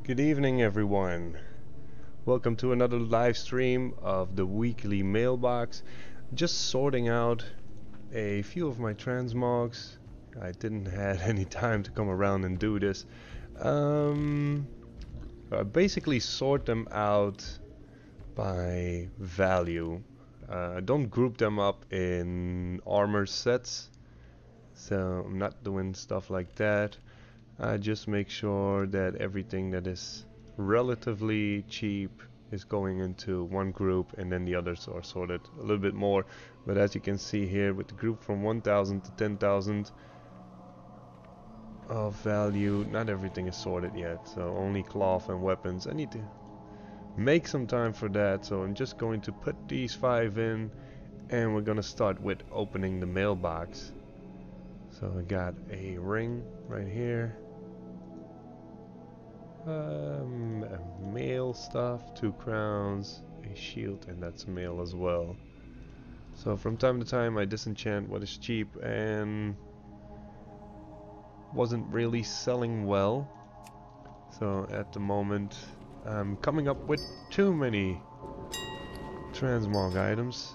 Good evening, everyone. Welcome to another live stream of the weekly mailbox. Just sorting out a few of my transmogs. I didn't have any time to come around and do this. I basically sort them out by value. I don't group them up in armor sets, so I'm not doing stuff like that. I just make sure that everything that is relatively cheap is going into one group, and then the others are sorted a little bit more. But as you can see here, with the group from 1000 to 10,000 of value, not everything is sorted yet, so only cloth and weapons. I need to make some time for that, so I'm just going to put these 5 in, and we're gonna start with opening the mailbox. So I got a ring right here, mail stuff, 2 crowns, a shield, and that's mail as well. So from time to time I disenchant what is cheap and wasn't really selling well. So at the moment I'm coming up with too many transmog items.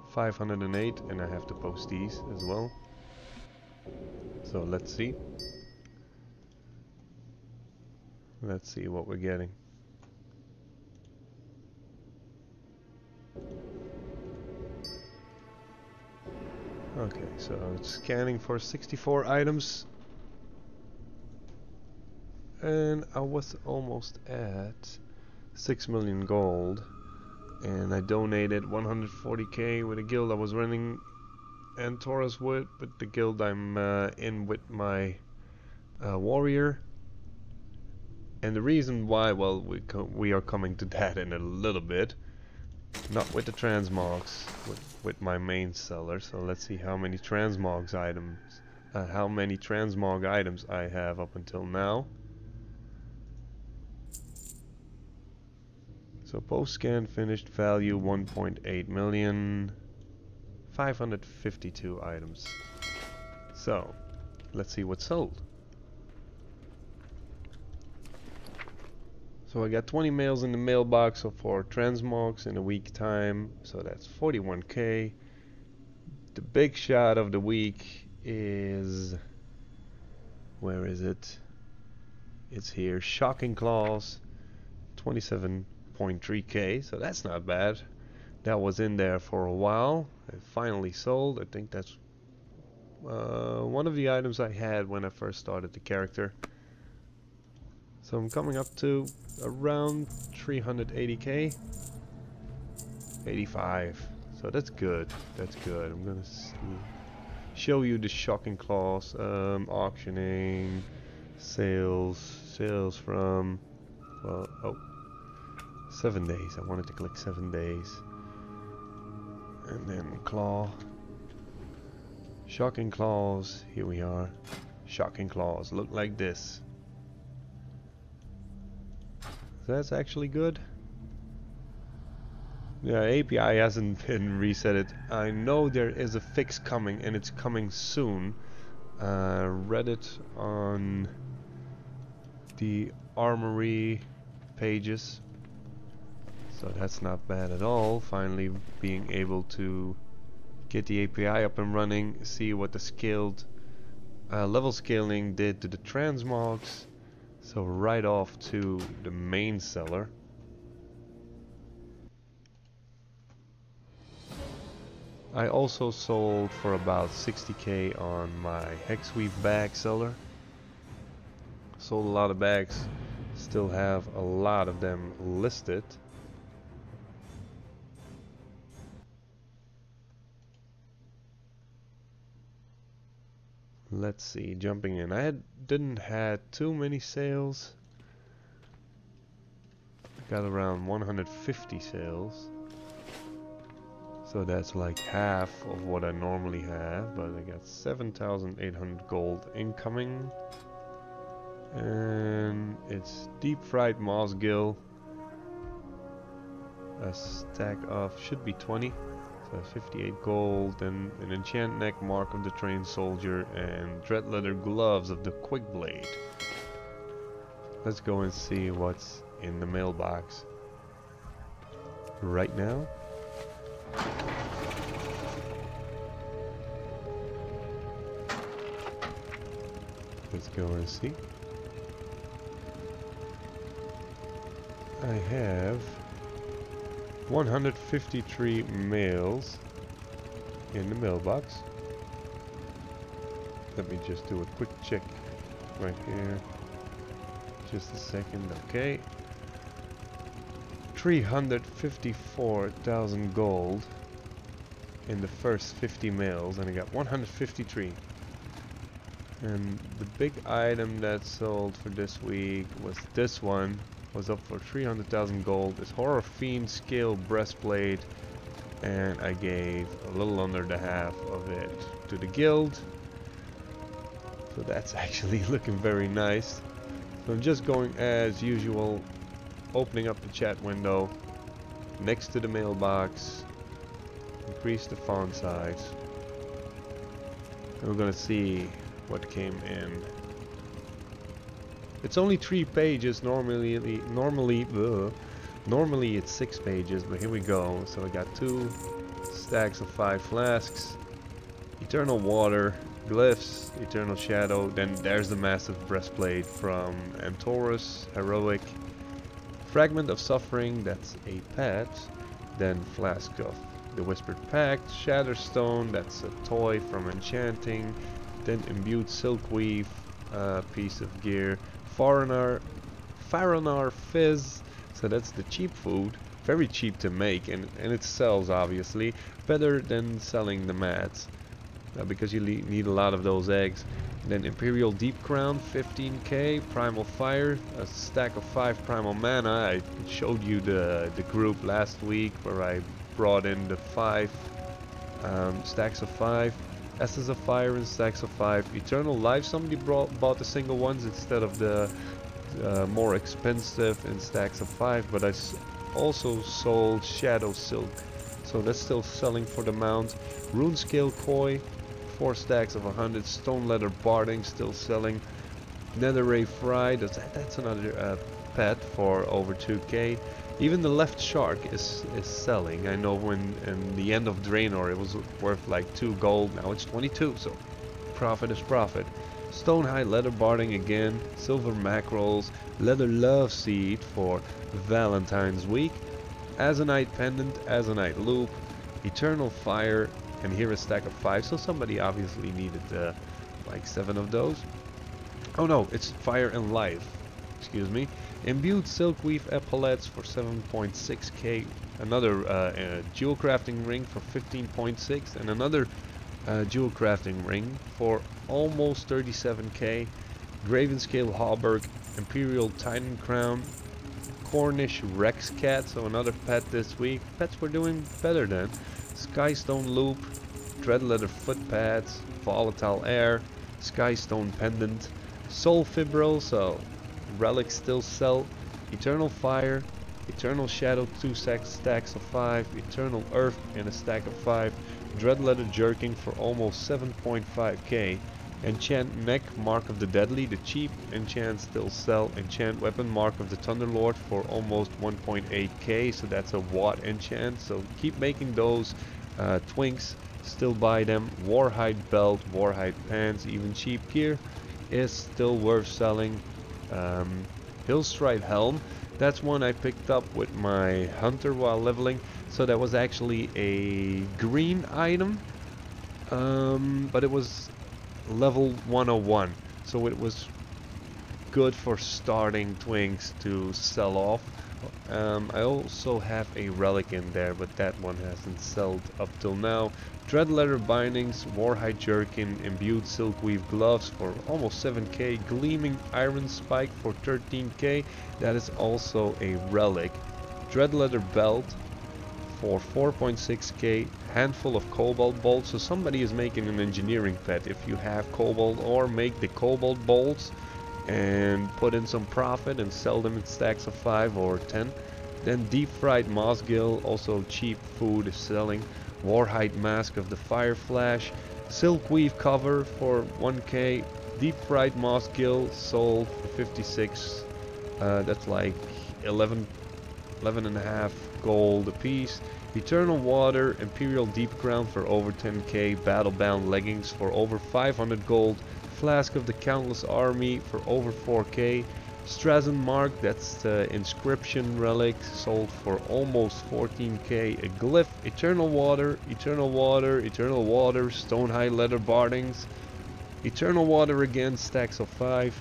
508, and I have to post these as well. So let's see. Let's see what we're getting. Okay, so it's scanning for 64 items. And I was almost at 6 million gold. And I donated 140k with a guild I was running and Taurus with, but the guild I'm in with my warrior. And the reason why, well, we are coming to that in a little bit. Not with the transmogs, with my main seller. So let's see how many transmog items I have up until now. So post scan finished, value 1.8 million, 552 items. So let's see what's sold. So I got 20 mails in the mailbox for transmogs in a week time, so that's 41k. The big shot of the week is, where is it? It's here, Shocking Claws, 27.3k, so that's not bad. That was in there for a while. It finally sold. I think that's one of the items I had when I first started the character. So I'm coming up to around 380k, 85. So that's good. That's good. I'm gonna show you the Shocking Claws, auctioning, sales from, well, oh, 7 days. I wanted to click 7 days, and then claw. Shocking Claws. Here we are. Shocking Claws look like this. That's actually good. Yeah, API hasn't been reset. I know there is a fix coming, and it's coming soon. Read it on the Armory pages, so that's not bad at all. Finally being able to get the API up and running, see what the level scaling did to the transmogs. So right off to the main seller. I also sold for about 60k on my Hexweave bag seller. Sold a lot of bags, still have a lot of them listed. Let's see, jumping in. I didn't have too many sales. I got around 150 sales. So that's like half of what I normally have, but I got 7,800 gold incoming. And it's deep fried moss gill. A stack of should be 20. So 58 gold, and an enchant neck mark of the trained soldier, and dread leather gloves of the quick blade. Let's go and see what's in the mailbox right now. Let's go and see. I have 153 mails in the mailbox. Let me just do a quick check right here. Just a second. Okay. 354,000 gold in the first 50 mails, and I got 153. And the big item that sold for this week was this one. Was up for 300,000 gold. This Horror Fiend scale breastplate, and I gave a little under the half of it to the guild. So that's actually looking very nice. So I'm just going as usual, opening up the chat window next to the mailbox, increase the font size, and we're gonna see what came in. It's only 3 pages. Normally it's 6 pages, but here we go. So I got 2 stacks of 5 flasks, Eternal Water, Glyphs, Eternal Shadow. Then there's the massive breastplate from Antorus, Heroic, Fragment of Suffering, that's a pet. Then Flask of the Whispered Pact, Shatterstone, that's a toy from Enchanting. Then Imbued Silkweave, piece of gear. Faranar Fizz, so that's the cheap food, very cheap to make, and it sells obviously better than selling the mats, because you need a lot of those eggs. Then Imperial Deep Crown, 15k. Primal Fire, a stack of 5 Primal Mana. I showed you the group last week where I brought in the 5 stacks of 5. Essence of Fire in stacks of 5. Eternal Life, somebody bought the single ones instead of the more expensive in stacks of 5, but I also sold Shadow Silk, so that's still selling for the mount. Rune Scale Koi, 4 stacks of 100. Stone Leather Barding, still selling. Netherray Fry, that's another pet for over 2k. Even the left shark is selling. I know when in the end of Draenor it was worth like 2 gold, now it's 22, so profit is profit. Stonehide Leather Barding again, Silver Mackerels, Leather Love Seed for Valentine's Week, Azanite Pendant, Azanite Loop, Eternal Fire, and here a stack of 5, so somebody obviously needed like 7 of those. Oh no, it's Fire and Life, excuse me. Imbued Silkweave Epaulets for 7.6k, another jewel crafting ring for 15.6, and another jewel crafting ring for almost 37k. Graven Scale Hauberk, Imperial Titan Crown, Cornish Rex Cat, so another pet this week. Pets were doing better than. Skystone Loop, Dreadleather Foot Pads, Volatile Air, Skystone Pendant, Soul Fibril, so relics still sell. Eternal Fire, Eternal Shadow, 2 stacks of 5, Eternal Earth in a stack of 5, Dreadleather Jerkin for almost 7.5k, Enchant Neck, Mark of the Deadly, the cheap enchant still sell. Enchant Weapon, Mark of the Thunderlord for almost 1.8k, so that's a Watt enchant, so keep making those. Twinks, still buy them. Warhide Belt, Warhide Pants, even cheap gear is still worth selling. Hillstride Helm, that's one I picked up with my hunter while leveling, so that was actually a green item, but it was level 101, so it was good for starting twinks to sell off. I also have a relic in there, but that one hasn't sold up till now. Dreadleather Bindings, Warhide Jerkin, Imbued Silkweave Gloves for almost 7k, Gleaming Iron Spike for 13k, that is also a relic. Dreadleather Belt for 4.6k, handful of Cobalt Bolts, so somebody is making an engineering pet. If you have Cobalt ore, make the Cobalt Bolts and put in some profit and sell them in stacks of 5 or 10. Then Deep Fried Mossgill, also cheap food, is selling. Warhide Mask of the Fire Flash, Silkweave Cover for 1k, Deep Fried Mossgill sold for 56 That's like 11 and a half gold a piece. Eternal Water, Imperial Deep Crown for over 10k, Battlebound Leggings for over 500 gold, Flask of the Countless Army for over 4k, Strazen Mark, that's the inscription relic, sold for almost 14k, a Glyph, Eternal Water, Eternal Water, Eternal Water, Stonehide Leather Bardings, Eternal Water again, stacks of 5,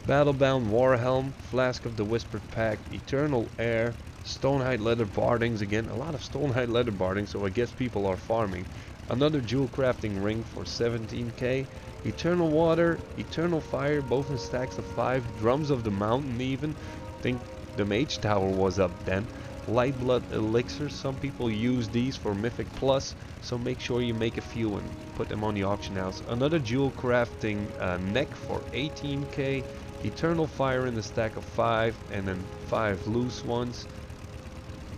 Battlebound Warhelm, Flask of the Whispered Pact, Eternal Air, Stonehide Leather Bardings, again a lot of Stonehide Leather Bardings, so I guess people are farming. Another Jewel Crafting Ring for 17k, Eternal Water, Eternal Fire, both in stacks of 5, Drums of the Mountain even, I think the Mage Tower was up then. Light Blood Elixir, some people use these for Mythic Plus, so make sure you make a few and put them on the auction house. Another Jewel Crafting Neck for 18k, Eternal Fire in the stack of 5, and then 5 loose ones.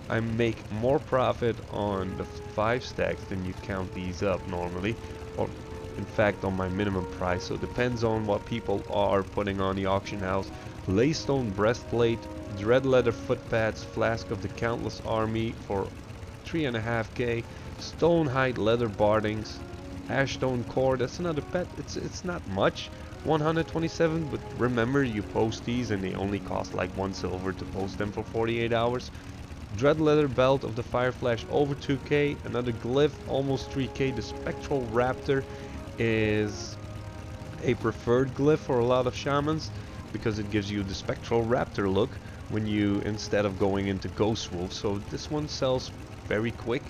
I make more profit on the 5 stacks than you count these up normally, or in fact on my minimum price, so it depends on what people are putting on the auction house. Laystone Breastplate, Dread Leather Footpads, Flask of the Countless Army for 3.5k, Stonehide Leather Bardings, Ashstone Core, that's another pet, it's not much, 127, but remember you post these and they only cost like 1 silver to post them for 48 hours. Dread Leather Belt of the Fireflash over 2k, another Glyph almost 3k. The Spectral Raptor is a preferred glyph for a lot of shamans because it gives you the Spectral Raptor look when you, instead of going into Ghost Wolf, so this one sells very quick.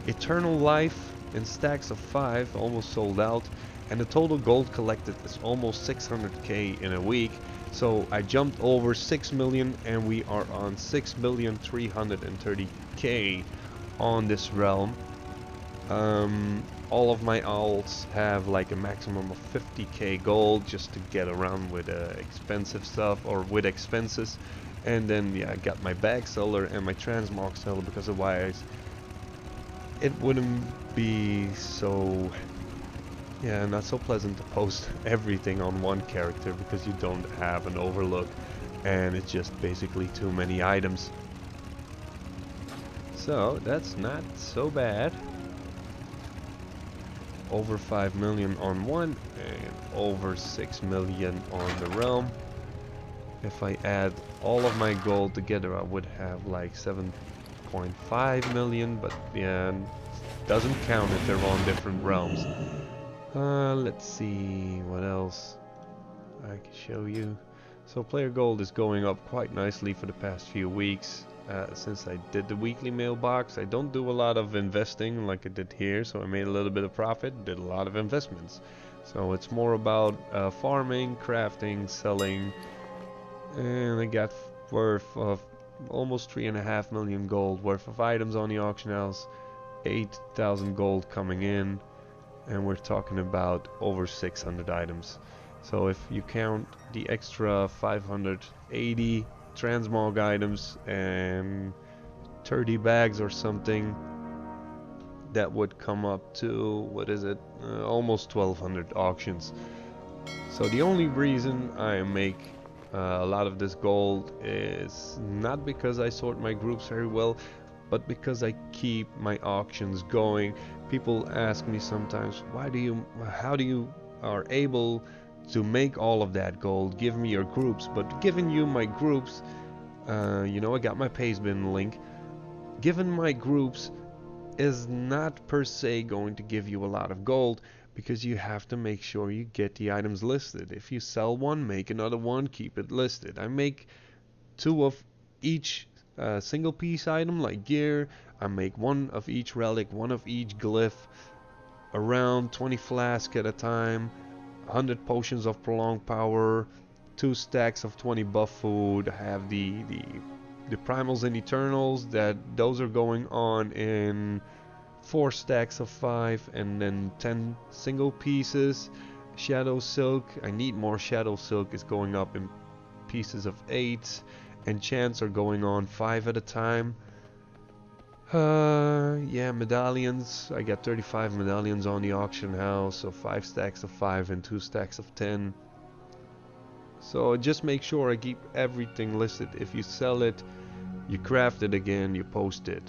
Eternal Life in stacks of 5, almost sold out, and the total gold collected is almost 600k in a week. So I jumped over 6 million and we are on 6,330k on this realm. All of my alts have like a maximum of 50k gold just to get around with expensive stuff or with expenses. And then yeah, I got my bag seller and my transmog seller because otherwise it wouldn't be so, yeah, not so pleasant to post everything on one character because you don't have an overlook and it's just basically too many items. So that's not so bad. Over 5 million on one and over 6 million on the realm. If I add all of my gold together I would have like 7.5 million, but yeah, doesn't count if they're on different realms. Let's see what else I can show you. So player gold is going up quite nicely for the past few weeks. Since I did the weekly mailbox, I don't do a lot of investing like I did here, so I made a little bit of profit, did a lot of investments. So it's more about farming, crafting, selling, and I got worth of almost 3.5 million gold worth of items on the auction house, 8,000 gold coming in, and we're talking about over 600 items. So if you count the extra 580 transmog items and 30 bags or something, that would come up to, what is it, almost 1200 auctions. So the only reason I make a lot of this gold is not because I sort my groups very well, but because I keep my auctions going. People ask me sometimes, how do you are able to make all of that gold? Give me your groups. But giving you my groups, you know, I got my Pastebin link. Giving my groups is not per se going to give you a lot of gold, because you have to make sure you get the items listed. If you sell one, make another one, keep it listed. I make 2 of each single piece item like gear. I make 1 of each relic, 1 of each glyph, around 20 flasks at a time, 100 potions of prolonged power, 2 stacks of 20 buff food. I have the primals and eternals, those are going on in 4 stacks of 5, and then 10 single pieces. Shadow silk, I need more shadow silk, is going up in pieces of 8. Enchants are going on 5 at a time. Yeah, medallions, I got 35 medallions on the auction house, so 5 stacks of 5 and 2 stacks of 10. So just make sure I keep everything listed. If you sell it, you craft it again, you post it,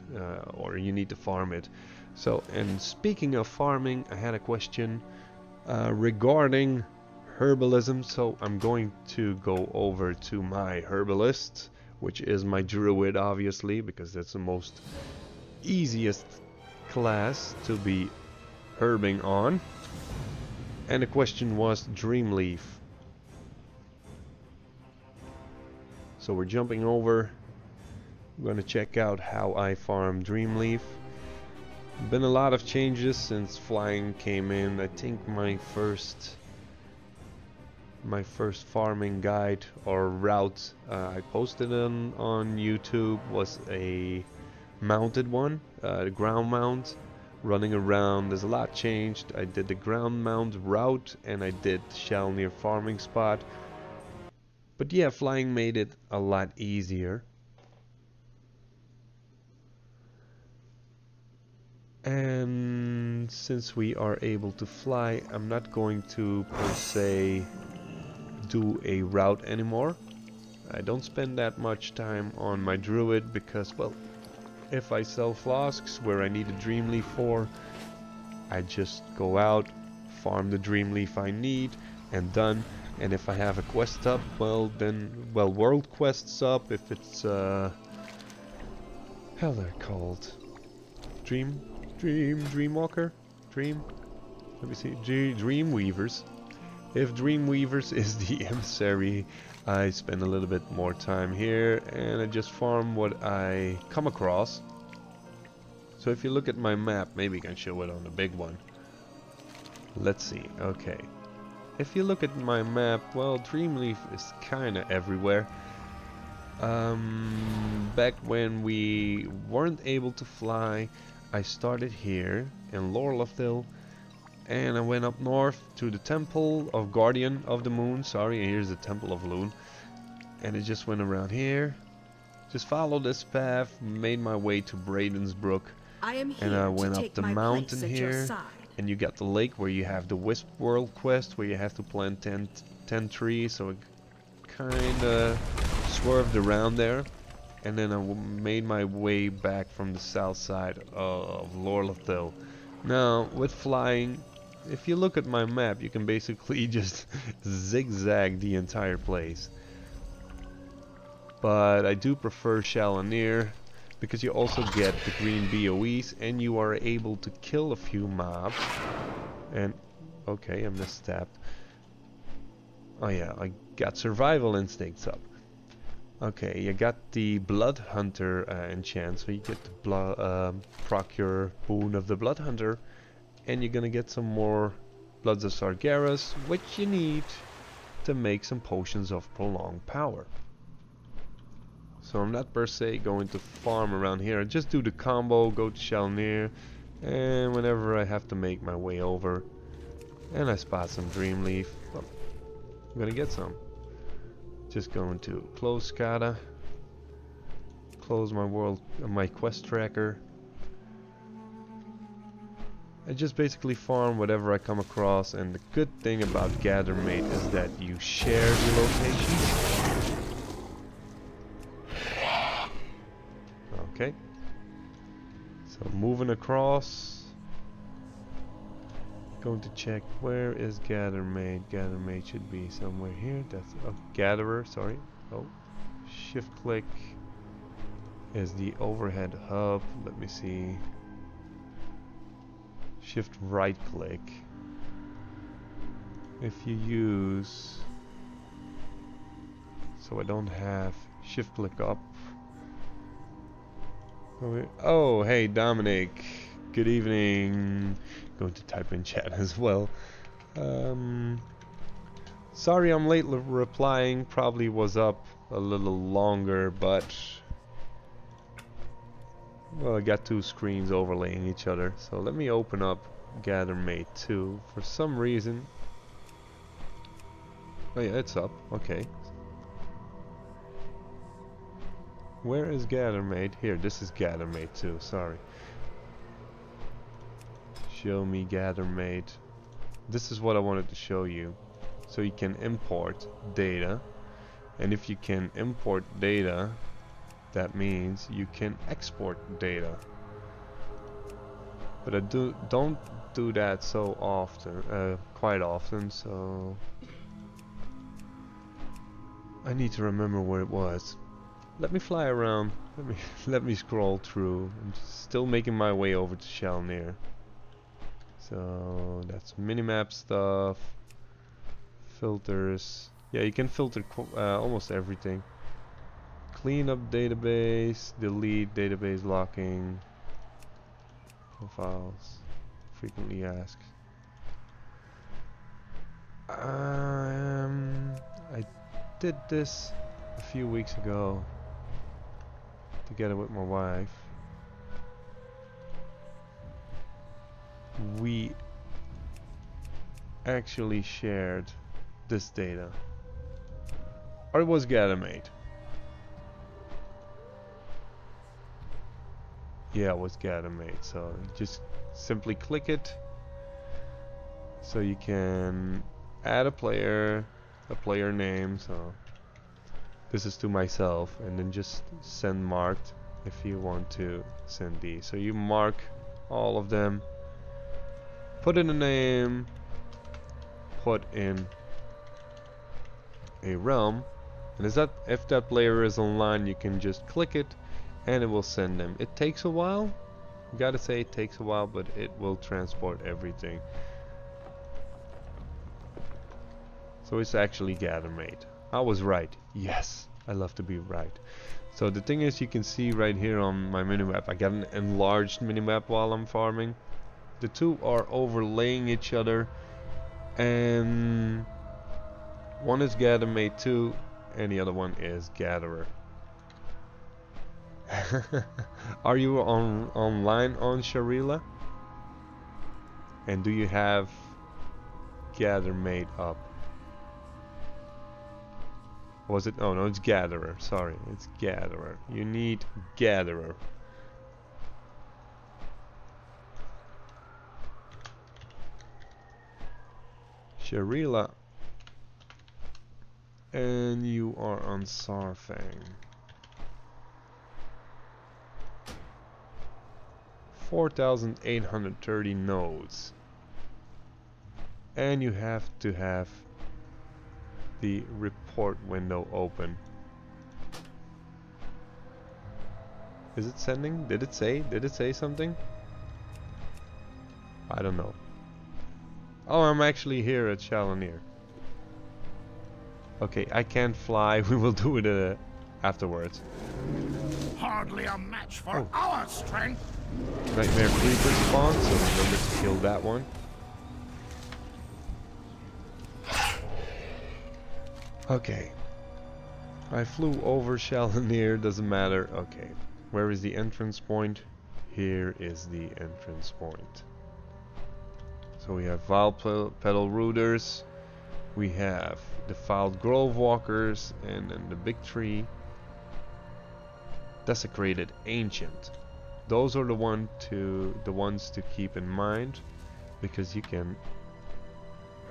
or you need to farm it. So, and speaking of farming, I had a question regarding herbalism. So I'm going to go over to my herbalist, which is my druid, obviously, because that's the most easiest class to be herbing on. And the question was Dreamleaf. So we're jumping over. I'm going to check out how I farm Dreamleaf. Been a lot of changes since flying came in. I think my first farming guide or route I posted on YouTube was a mounted one, the ground mount, running around. There's a lot changed. I did the ground mount route and I did Shalnir farming spot. But yeah, flying made it a lot easier. And since we are able to fly, I'm not going to per se do a route anymore. I don't spend that much time on my druid because, well, if I sell flasks where I need a Dreamleaf for, I just go out, farm the Dreamleaf I need, and done. And if I have a quest up, well then, well, world quests up, if it's hell, they're called Dreamwalker? Let me see, Dreamweavers. If Dreamweavers is the emissary, I spend a little bit more time here and I just farm what I come across. So if you look at my map, maybe I can show it on the big one. Let's see, okay. If you look at my map, well, Dreamleaf is kinda everywhere. Back when we weren't able to fly, I started here in Lorelofdale, and I went up north to the Temple of Guardian of the Moon. Sorry, here's the Temple of Loon. And it just went around here. Just followed this path, made my way to Bradensbrook. And I went up the mountain here. And you got the lake where you have the Wisp World quest where you have to plant 10 trees. So it kinda swerved around there. And then I made my way back from the south side of Lorelofdale. Now, with flying, if you look at my map, you can basically just zigzag the entire place. But I do prefer Shalnir because you also get the green BOEs and you are able to kill a few mobs. And, okay, I misstepped. Oh yeah, I got survival instincts up. Okay, you got the Blood Hunter enchant, so you get the procure boon of the Blood Hunter, and you're gonna get some more Bloods of Sargeras, which you need to make some potions of prolonged power. So I'm not per se going to farm around here. I just do the combo, go to Shalnir, and whenever I have to make my way over, and I spot some Dreamleaf, well, I'm gonna get some. Just going to close SCADA, close my quest tracker. I just basically farm whatever I come across, and the good thing about GatherMate is that you share the locations. Okay. So moving across. Going to check where is GatherMate. GatherMate should be somewhere here. That's a Gatherer, sorry. Oh, shift click is the overhead hub. Let me see. Shift right click. If you use, so I don't have shift click up. Oh, hey Dominic. Good evening. Going to type in chat as well. Sorry I'm late replying. Probably was up a little longer, but well, I got two screens overlaying each other. So let me open up GatherMate 2. For some reason, oh yeah, it's up. Okay. Where is GatherMate? Here, this is GatherMate 2. Sorry. Show me GatherMate. This is what I wanted to show you. so you can import data, and if you can import data, that means you can export data. But I don't do that so often, quite often, so I need to remember where it was. Let me fly around. Let me scroll through. I'm still making my way over to Shalnir. So that's minimap stuff, filters. Yeah, you can filter almost everything. Clean up database, delete database locking, profiles, frequently asked. I did this a few weeks ago together with my wife. We actually shared this data, or it was GatherMate. Yeah, it was GatherMate. So just simply click it, so you can add a player name. So this is to myself, and then just send marked if you want to send these. So you mark all of them, put in a name, put in a realm, and if that player is online, you can just click it and it will send them. It takes a while, gotta say it takes a while, but it will transport everything. So it's actually GatherMate. I was right. Yes, I love to be right. So the thing is, you can see right here on my minimap, I got an enlarged minimap while I'm farming. The two are overlaying each other, and one is GatherMate 2 and the other one is Gatherer. Are you online on Sharila? And do you have GatherMate up? Was it? Oh no, it's Gatherer. Sorry, it's Gatherer. You need Gatherer. Sharila. And you are on Sarfang. 4,830 nodes. And you have to have the report window open. Is it sending? Did it say something? I don't know. Oh, I'm actually here at Shalnir. Okay, I can't fly. We will do it afterwards. Hardly a match for our strength. Nightmare creeper spawn, so remember to kill that one. Okay. I flew over Shalnir, doesn't matter. Okay. Where is the entrance point? Here is the entrance point. So we have Vile Petal Rooters. We have defiled Grove Walkers, and then the big tree. Desecrated Ancient. Those are the ones to keep in mind, because you can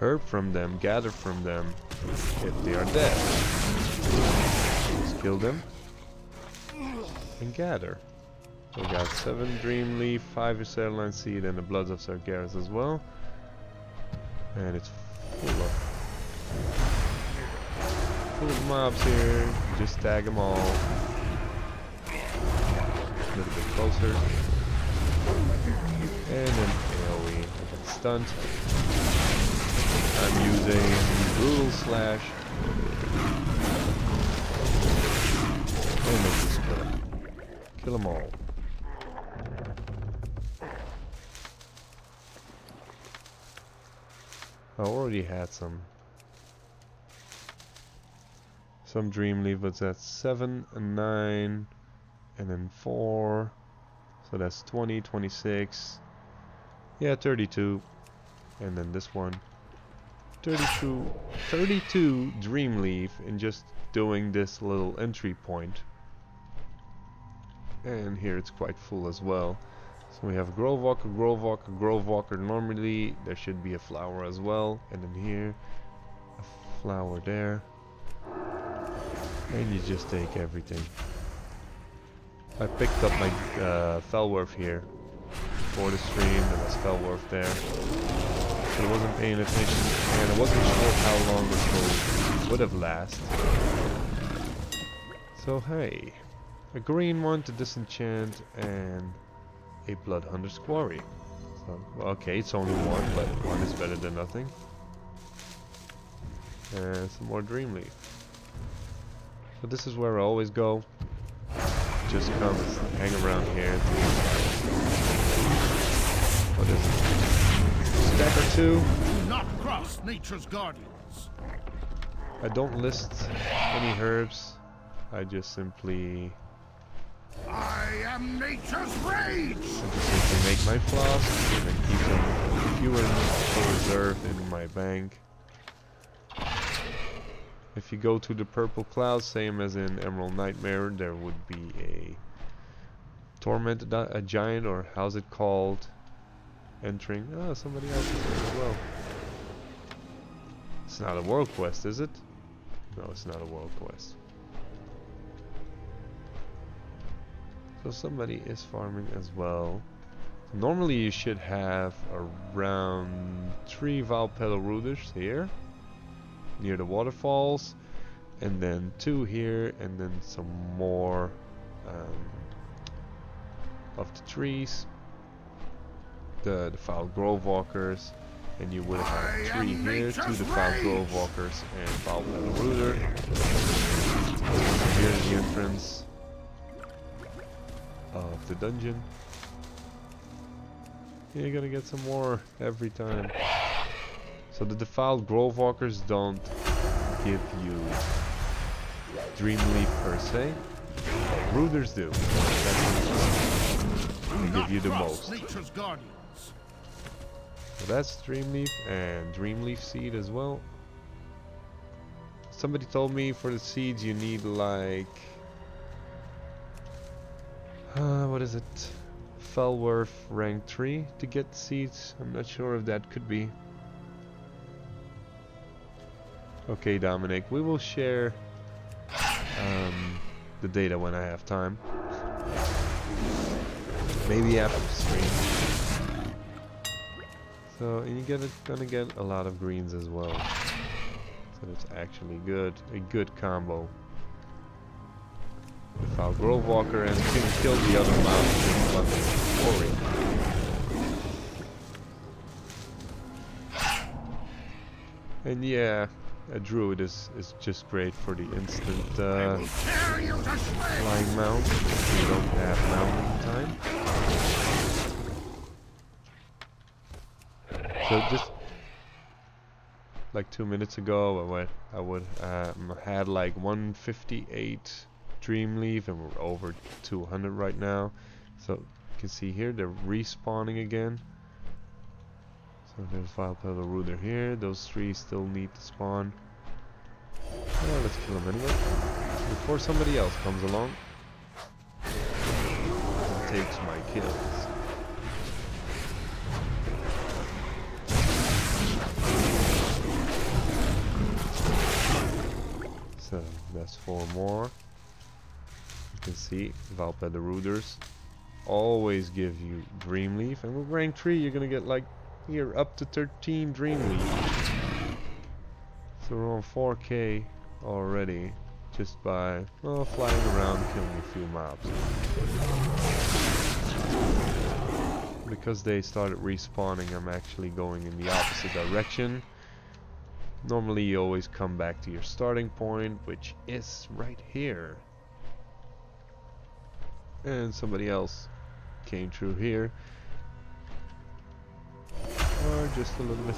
herb from them, gather from them if they are dead. Just kill them and gather. So we got 7 Dreamleaf, 5 Acetylene Seed, and the Bloods of Sargeras as well. And it's full of mobs here. Just tag them all. A little bit closer. And then AoE. I get stunned. I'm using Brutal Slash. And then just kill them. Kill them all. I already had some Dreamleaf, but that's 7 and 9 and then 4, so that's 20, 26, yeah, 32, and then this one 32 Dreamleaf, and just doing this little entry point. And here it's quite full as well. So we have a Grove Walker. Normally there should be a flower as well, and then here a flower there. And you just take everything. I picked up my Felworth here for the stream. There was Felworth there. But I wasn't paying attention and I wasn't sure how long this would have lasted. So hey, a green one to disenchant and a Blood Hunter's Quarry. So, well, okay, it's only one, but one is better than nothing. And some more Dreamleaf. So this is where I always go. Just come and hang around here. What is it? Stack or two. Do not cross nature's guardians. I don't list any herbs. I just simply am nature's rage! I just simply make my flasks and then keep them fewer for reserve in my bank. If you go to the purple cloud, same as in Emerald Nightmare, there would be a tormented a giant, or how's it called, entering. Oh, somebody else is there as well. It's not a world quest, is it? No, it's not a world quest. So somebody is farming as well. Normally you should have around 3 Valpeloruders here near the waterfalls, and then 2 here, and then some more of the trees, the foul grove walkers, and you would have 3 here, 2 the foul grove walkers and Valpeloruder. Here's the entrance of the dungeon. You're gonna get some more every time. So the defiled grove walkers don't give you Dreamleaf per se, but Ruders do. They give you the most. So that's Dreamleaf and Dreamleaf seed as well. Somebody told me for the seeds you need like what is it? Felworth rank 3 to get the seeds. I'm not sure if that could be. Okay, Dominic, we will share the data when I have time. Maybe after the stream. So, and you're gonna get a lot of greens as well. So it's actually good, a good combo. The foul grove walker, and you can kill the other mobs with Quarry. And yeah, a druid is just great for the instant flying mount if you don't have mounting time. So just like 2 minutes ago, I would had like 158 Dreamleaf, and we're over 200 right now. So you can see here they're respawning again. So there's Valpeloruder here. Those 3 still need to spawn. Oh, let's kill them anyway before somebody else comes along and takes my kills. So that's 4 more. You can see Valpeloruders always give you Dreamleaf, and with rank 3 you're gonna get like here up to 13 Dreamleaf. So we're on 4k already just by flying around killing a few mobs. Because they started respawning, I'm actually going in the opposite direction. Normally you always come back to your starting point, which is right here. And somebody else came through here. Or just a little bit.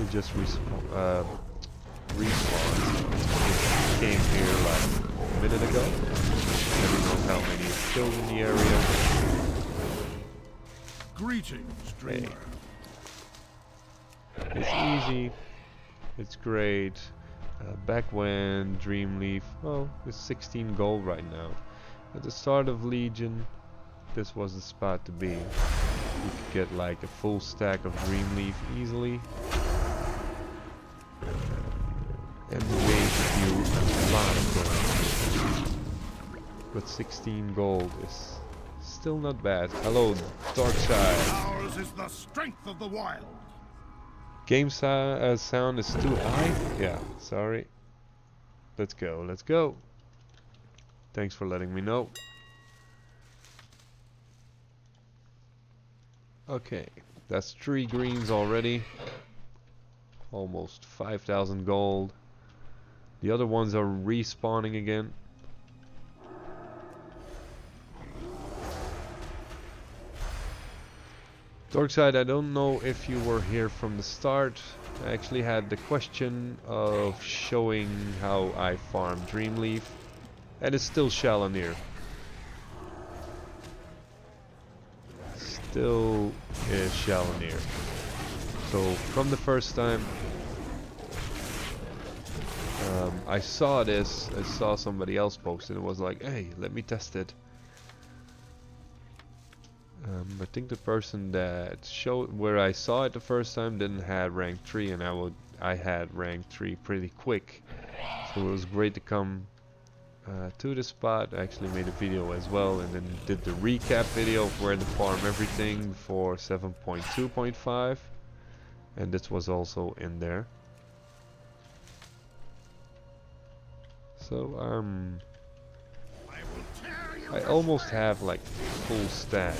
It just respawned. Came here like a minute ago. I don't know how many is killed in the area. Greetings, dreamer. Hey. It's easy. It's great. Back when Dreamleaf, well, it's 16 gold right now. At the start of Legion, this was the spot to be. You could get like a full stack of Dreamleaf easily. And gave you a lot of gold. But 16 gold is still not bad. Hello, dark side. Ours is the strength of the wild. Game sound is too high? Yeah, sorry. Let's go, let's go. Thanks for letting me know. Okay, that's 3 greens already. Almost 5,000 gold. The other ones are respawning again. Darkside, I don't know if you were here from the start. I actually had the question of showing how I farm Dreamleaf, and it's still Shalloneer. Still is Shalloneer. So from the first time I saw this, I saw somebody else post it and was like, hey, let me test it. I think the person that showed where I saw it the first time didn't have rank 3, and I had rank 3 pretty quick. So it was great to come to the spot. I actually made a video as well, and then did the recap video of where to farm everything for 7.2.5, and this was also in there. So I almost have like full stack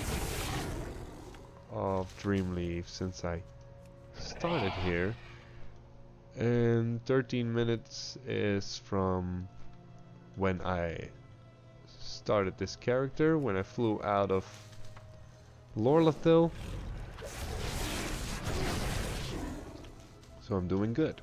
of Dreamleaf since I started here, and 13 minutes is from when I started this character, when I flew out of Lorlathil. So I'm doing good.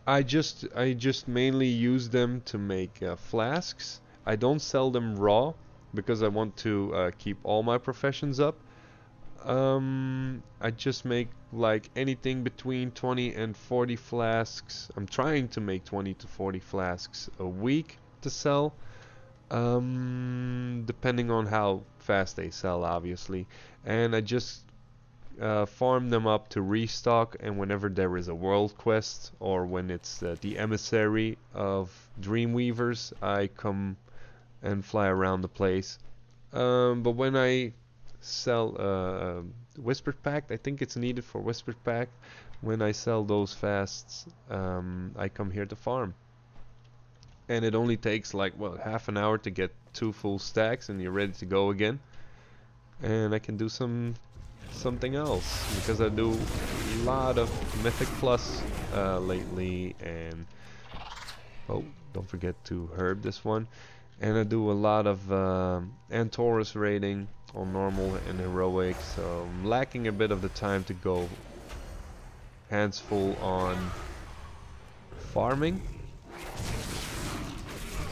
I just mainly use them to make flasks. I don't sell them raw because I want to keep all my professions up. I just make like anything between 20 and 40 flasks. I'm trying to make 20 to 40 flasks a week to sell, depending on how fast they sell, obviously. And I just farm them up to restock, and whenever there is a world quest or when it's the emissary of Dreamweavers, I come and fly around the place. But when I sell Whispered Pact, I think it's needed for Whispered Pact. When I sell those fasts, I come here to farm, and it only takes like half an hour to get 2 full stacks, and you're ready to go again. And I can do something else because I do a lot of Mythic Plus lately, and oh, don't forget to herb this one. And I do a lot of Antaurus raiding on normal and heroic, so I'm lacking a bit of the time to go hands full on farming.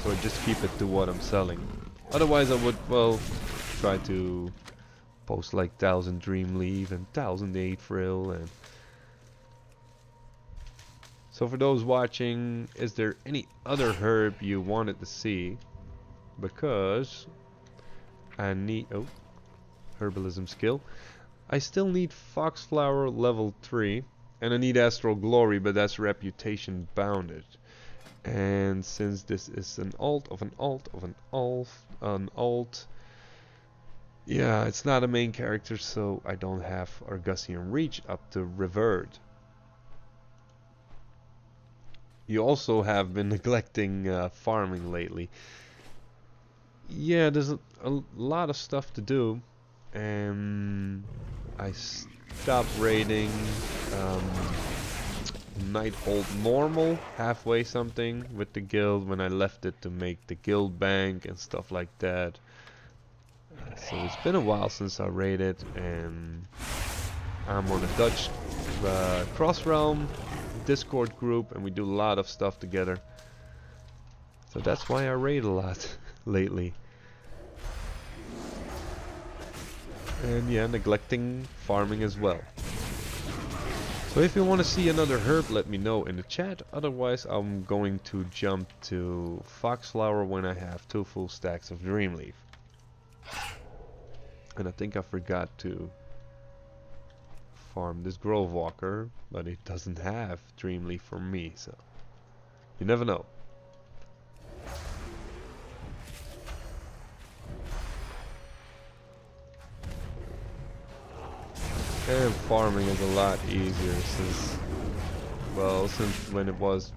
So I just keep it to what I'm selling. Otherwise I would, well, try to post like 1000 Dreamleaf and 1008 Frill. And so for those watching, is there any other herb you wanted to see? Because I need, oh, herbalism skill. I still need Foxflower level 3, and I need Astral Glory, but that's reputation bounded. And since this is an alt of an alt of an alt, yeah, it's not a main character, so I don't have Argusian Reach up to Revert. You also have been neglecting farming lately. Yeah, there's a lot of stuff to do, and I stopped raiding Nighthold normal halfway something with the guild when I left it to make the guild bank and stuff like that. So it's been a while since I raided, and I'm on a Dutch Cross Realm Discord group, and we do a lot of stuff together. So that's why I raid a lot lately. And yeah, neglecting farming as well. So if you want to see another herb, let me know in the chat. Otherwise, I'm going to jump to Foxflower when I have 2 full stacks of Dreamleaf. And I think I forgot to farm this Grove Walker, but it doesn't have Dreamleaf for me, so you never know. And farming is a lot easier since, well, since when it was,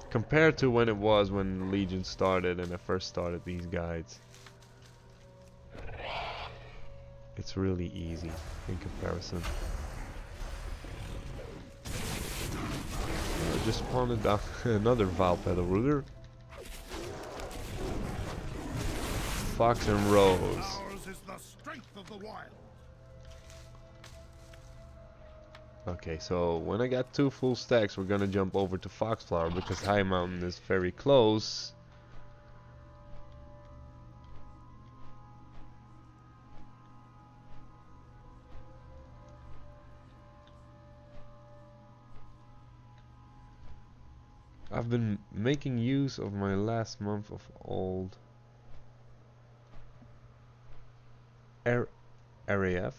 compared to when it was when Legion started and I first started these guides. It's really easy in comparison. I just spawned down another Valpetal Rooter. Fox and Rose. Ours is the strength of the wild. Okay, so when I got 2 full stacks, we're gonna jump over to Foxflower because High Mountain is very close. I've been making use of my last month of old RAF.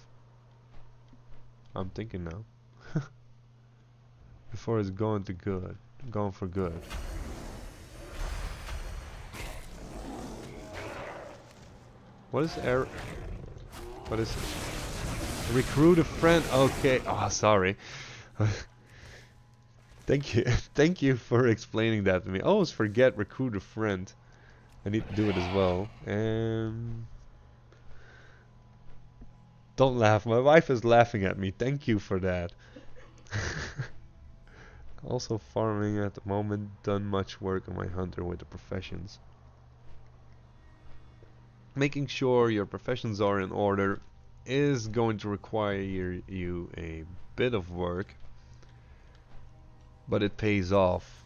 I'm thinking now. Before it's gone for good. What is what is it? Recruit a friend. Okay. Oh, sorry. Thank you. Thank you for explaining that to me. I always forget recruit a friend. I need to do it as well. And don't laugh. My wife is laughing at me. Thank you for that. Also farming at the moment. Done much work on my hunter with the professions. Making sure your professions are in order is going to require you a bit of work, but it pays off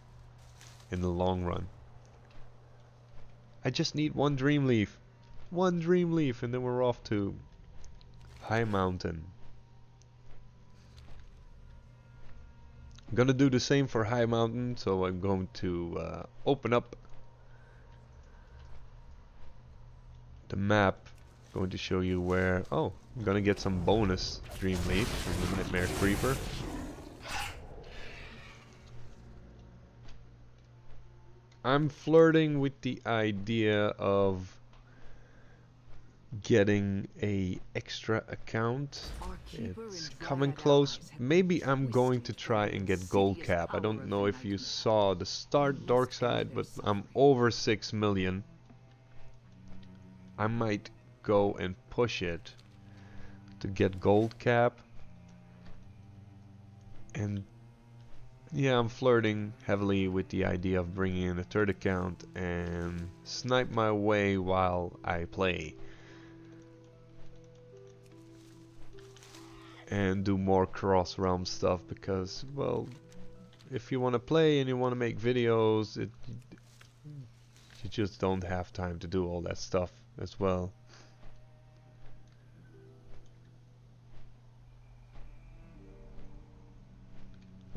in the long run. I just need one Dreamleaf, and then we're off to High Mountain. I'm gonna do the same for High Mountain, so I'm going to open up the map. Going to show you where. Oh, I'm gonna get some bonus Dreamleaf from the Nightmare Creeper. I'm flirting with the idea of getting a extra account. It's coming close. Maybe I'm going to try and get GOLDCAP. I don't know if you saw the start dark side, but I'm over 6 million. I might go and push it to get GOLDCAP. And yeah, I'm flirting heavily with the idea of bringing in a third account and snipe my way while I play. And do more cross-realm stuff because, well, if you want to play and you want to make videos, you just don't have time to do all that stuff as well.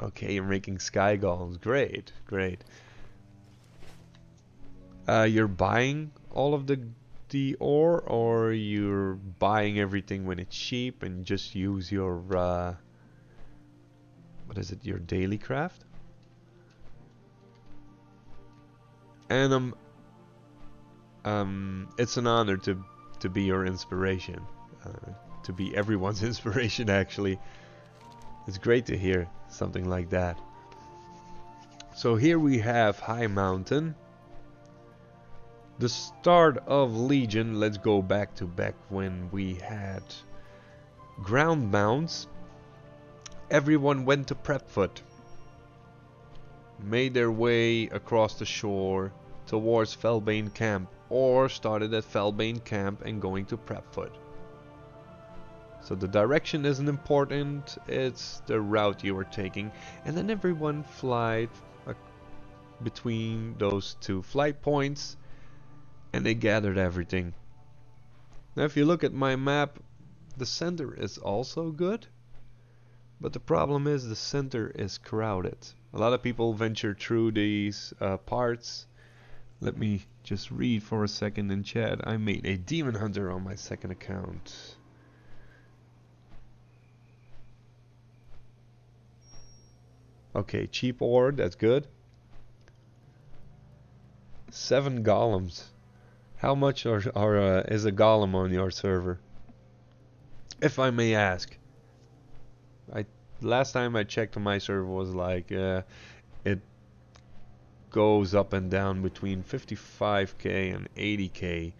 Okay, you're making sky golems. Great, great. You're buying all of the ore, or you're buying everything when it's cheap and just use your what is it, your daily craft? And it's an honor to be your inspiration, to be everyone's inspiration actually. It's great to hear something like that. So here we have High Mountain. The start of Legion. Let's go back when we had ground mounts. Everyone went to Prepfoot, made their way across the shore towards Felbane Camp, or started at Felbane Camp and going to Prepfoot. So the direction isn't important, it's the route you are taking. And then everyone flied between those 2 flight points, and they gathered everything. Now if you look at my map, the center is also good, but the problem is the center is crowded. A lot of people venture through these parts. Let me just read for a second in chat. I made a demon hunter on my second account. Okay, cheap ore, that's good. 7 golems. How much is a golem on your server? If I may ask. Last time I checked on my server was like it goes up and down between 55k and 80k.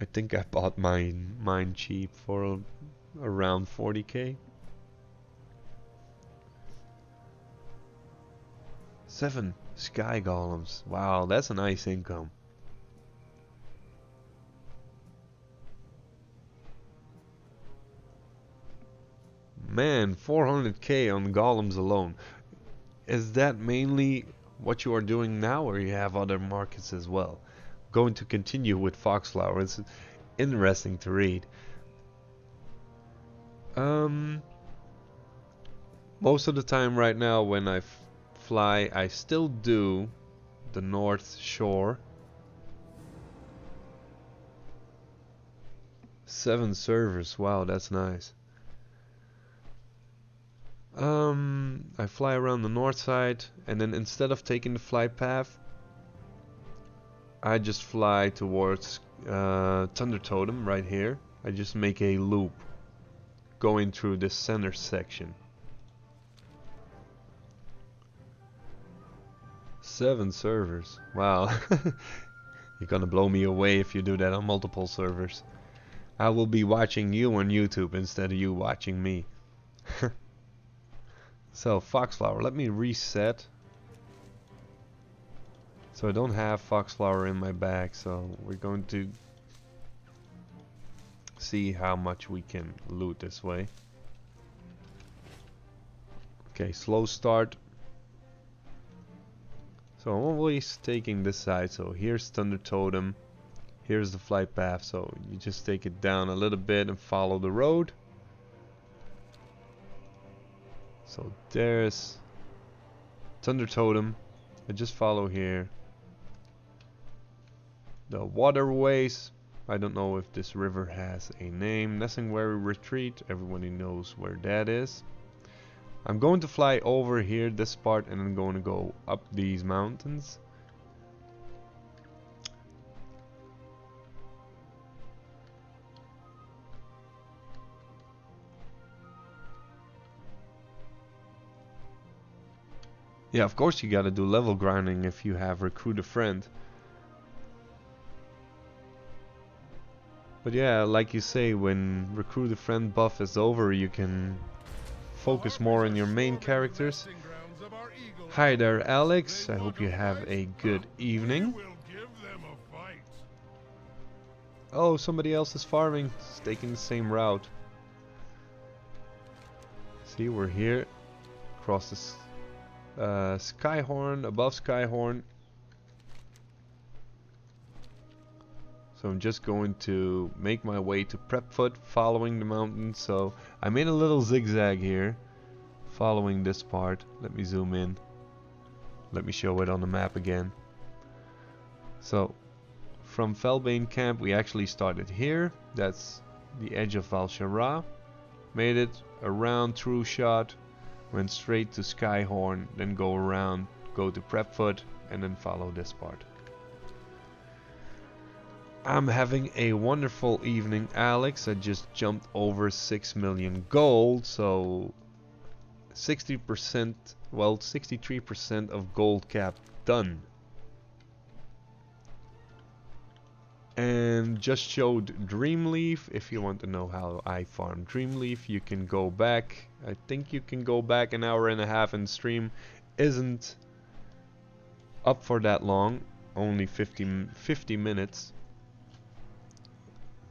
I think I bought mine cheap for around 40k. 7 sky golems. Wow, that's a nice income. Man, 400k on golems alone. Is that mainly what you are doing now, or you have other markets as well? Going to continue with Foxflower. It's interesting to read. Most of the time right now when I fly, I still do the North Shore. 7 servers. Wow, that's nice. I fly around the north side, and then instead of taking the flight path, I just fly towards Thunder Totem right here. I just make a loop going through the center section. 7 servers. Wow. You're gonna blow me away if you do that on multiple servers. I will be watching you on YouTube instead of you watching me. So, Foxflower, let me reset. So I don't have Foxflower in my bag, so we're going to see how much we can loot this way. Okay, slow start. So I'm always taking this side, so here's Thunder Totem. Here's the flight path, so you just take it down a little bit and follow the road. So there's Thunder Totem. I just follow here. The waterways. I don't know if this river has a name. Nessingwary Retreat. Everybody knows where that is. I'm going to fly over here, this part, and I'm going to go up these mountains. Yeah, of course you gotta do level grinding if you have recruit a friend. But yeah, like you say, when recruit a friend buff is over, you can focus more on your main characters. Hi there, Alex. I hope you have a good evening. Oh, somebody else is farming. It's taking the same route. See, we're here. Across this Skyhorn, above Skyhorn. So I'm just going to make my way to Prepfoot, following the mountain. So I made a little zigzag here, following this part. Let me zoom in. Let me show it on the map again. So from Felbane Camp we actually started here. That's the edge of Val'sharah. Made it around True Shot, went straight to Skyhorn, then go around, go to Prepfoot, and then follow this part. I'm having a wonderful evening, Alex. I just jumped over 6 million gold, so 60%, well, 63% of GOLDCAP done. And just showed Dreamleaf. If you want to know how I farm Dreamleaf, you can go back. I think you can go back an hour and a half, and stream isn't up for that long, only 50 minutes.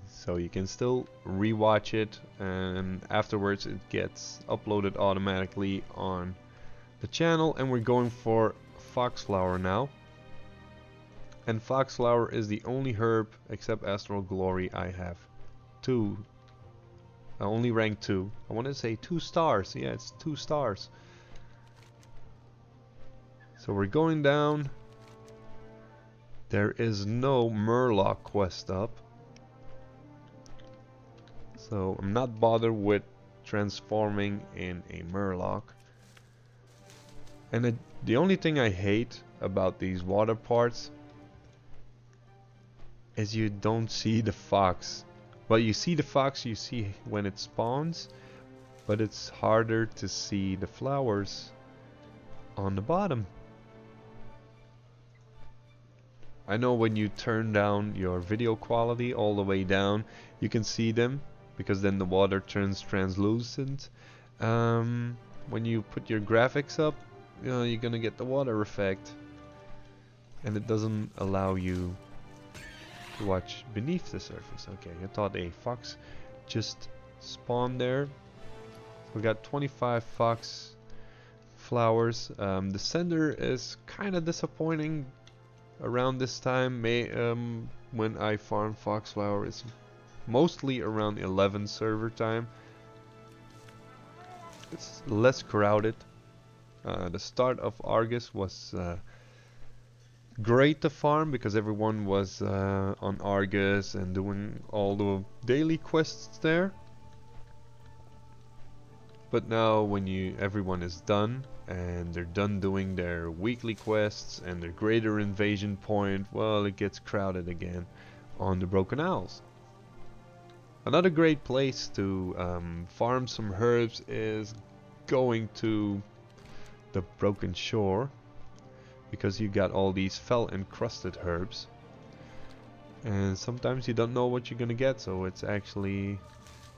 So you can still rewatch it, and afterwards it gets uploaded automatically on the channel. And we're going for Foxflower now. And Foxflower is the only herb except Astral Glory I have. 2. I only rank 2. I want to say 2 stars. Yeah, it's 2 stars. So we're going down. There is no Murloc quest up. So I'm not bothered with transforming in a murloc. And the only thing I hate about these water parts is you don't see the fox. Well, you see the fox, you see when it spawns, but it's harder to see the flowers on the bottom. I know when you turn down your video quality all the way down, you can see them, because then the water turns translucent. When you put your graphics up, you know, you're gonna get the water effect, and it doesn't allow you to watch beneath the surface. Okay, I thought a fox just spawned there. We got 25 fox flowers. The sender is kind of disappointing around this time. When I farm foxflower, it's mostly around 11 server time. It's less crowded. The start of Argus was great to farm because everyone was on Argus and doing all the daily quests there. But now when everyone is done and they're done doing their weekly quests and their greater invasion point, well, it gets crowded again on the Broken Isles. Another great place to farm some herbs is going to the Broken Shore, because you got all these fell encrusted herbs, and sometimes you don't know what you're gonna get, so it's actually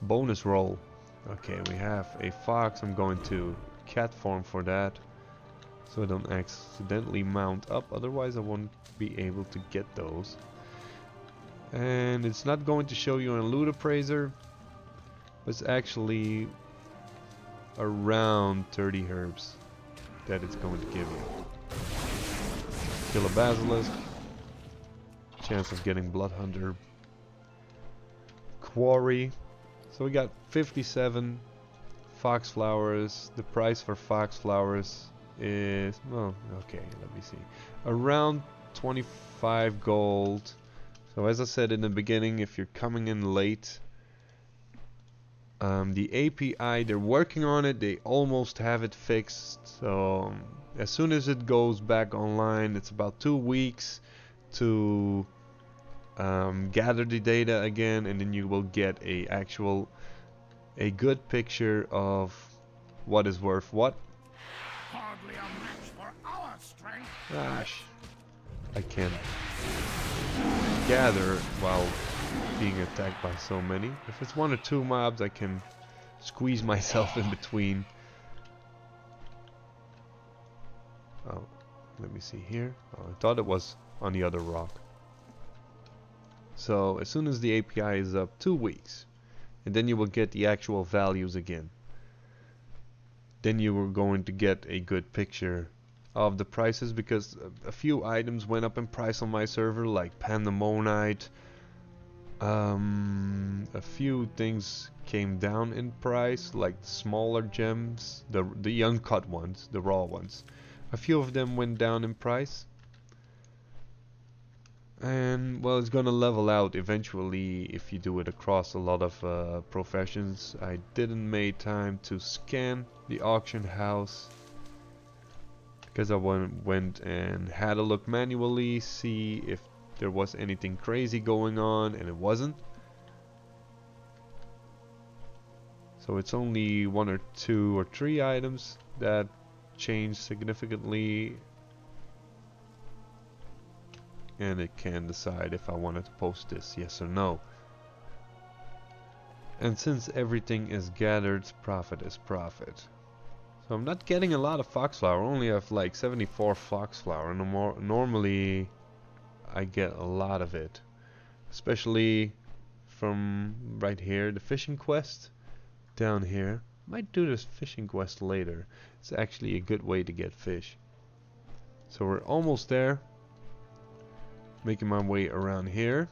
bonus roll. Okay, we have a fox. I'm going to cat form for that, so I don't accidentally mount up, otherwise I won't be able to get those. And it's not going to show you on Loot Appraiser, but it's actually around 30 herbs that it's going to give you. Kill a basilisk, chance of getting Bloodhunter Quarry. So we got 57 foxflowers. The price for foxflowers is, well, okay, let me see, around 25 gold. So as I said in the beginning, if you're coming in late, the API, they're working on it, they almost have it fixed. So as soon as it goes back online, it's about 2 weeks to gather the data again, and then you will get a good picture of what is worth what. Hardly a match for our strength. Gosh, I can't gather while being attacked by so many. If it's 1 or 2 mobs, I can squeeze myself in between. Oh, let me see here. Oh, I thought it was on the other rock. So as soon as the API is up, 2 weeks, and then you will get the actual values again. Then you are going to get a good picture of the prices, because a few items went up in price on my server, like Pandamonite. A few things came down in price, like smaller gems, the uncut ones, the raw ones. A few of them went down in price. And well, it's gonna level out eventually if you do it across a lot of professions. I didn't make time to scan the auction house because I went and had a look manually, see if there was anything crazy going on, and it wasn't. So it's only 1 or 2 or 3 items that changed significantly, and it can decide if I wanted to post this, yes or no. And since everything is gathered, profit is profit. So I'm not getting a lot of foxflower, I only have like 74 foxflower, and normally I get a lot of it. Especially from right here, the fishing quest down here. Might do this fishing quest later. It's actually a good way to get fish. So we're almost there. Making my way around here,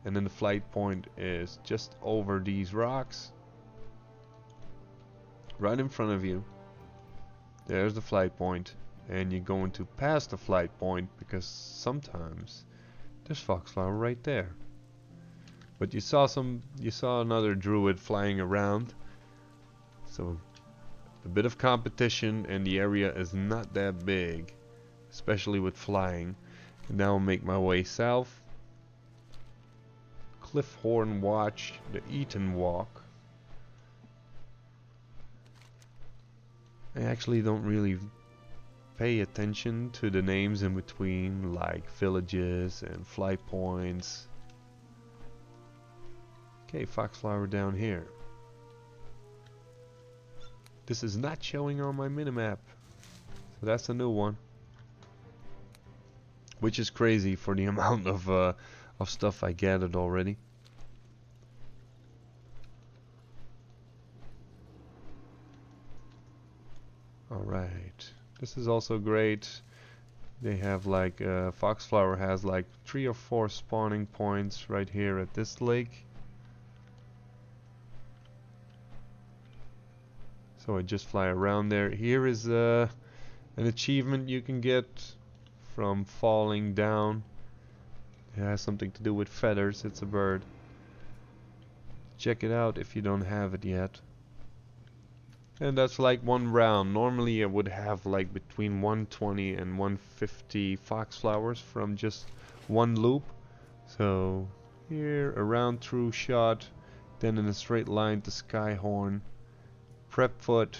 and then the flight point is just over these rocks, right in front of you. There's the flight point, and you're going to pass the flight point because sometimes there's foxflower right there. But you saw another druid flying around, So a bit of competition, and the area is not that big, especially with flying. And now I'll make my way south. Cliffhorn Watch, the Eaton Walk. I actually don't really pay attention to the names in between, like villages and flight points. Okay, Foxflower down here. This is not showing on my minimap, so that's a new one. Which is crazy for the amount of stuff I gathered already. Alright, this is also great. They have like, Foxflower has like 3 or 4 spawning points right here at this lake. So I just fly around there. Here is an achievement you can get from falling down. It has something to do with feathers. It's a bird. Check it out if you don't have it yet. And that's like 1 round. Normally I would have like between 120 and 150 Foxflowers from just 1 loop. So here, a round through shot, then in a straight line to Skyhorn. Prep foot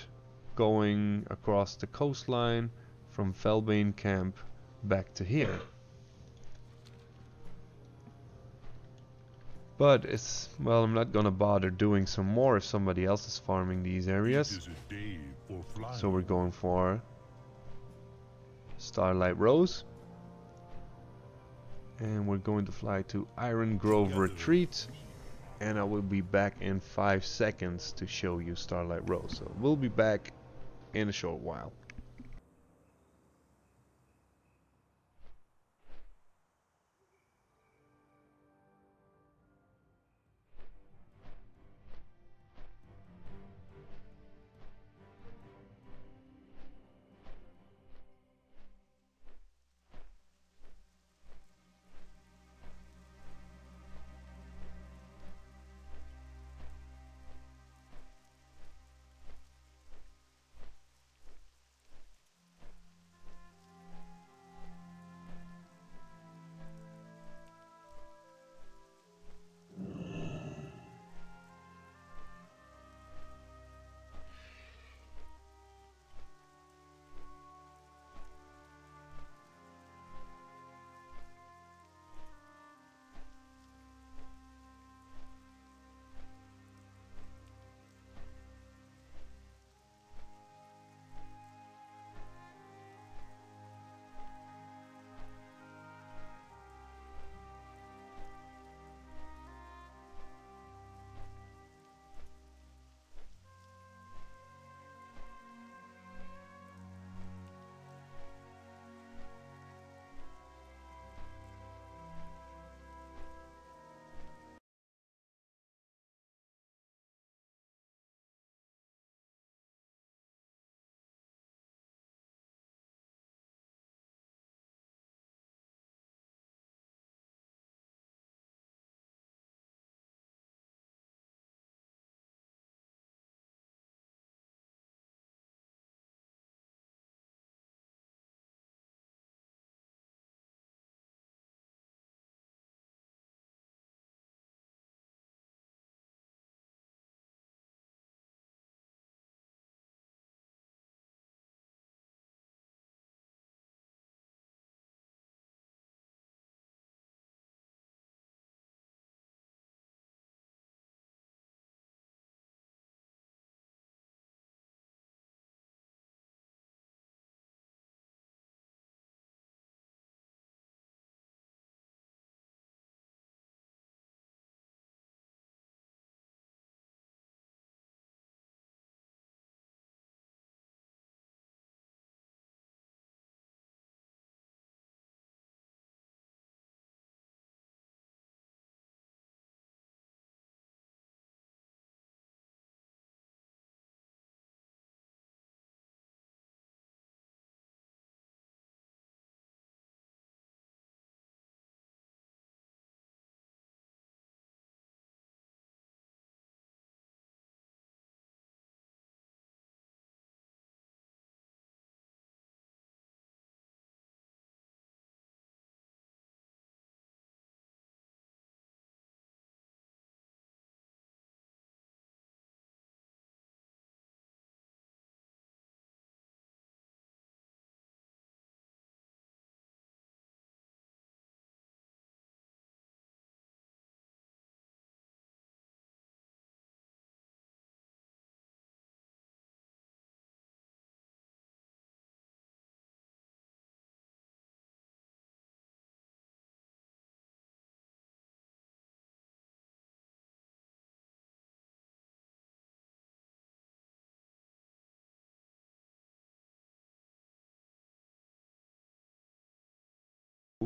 going across the coastline from Felbane Camp back to here. But it's, well, I'm not gonna bother doing some more if somebody else is farming these areas. So we're going for Starlight Rose. And we're going to fly to Iron Grove Retreat. And I will be back in 5 seconds to show you Starlight Rose. So we'll be back in a short while.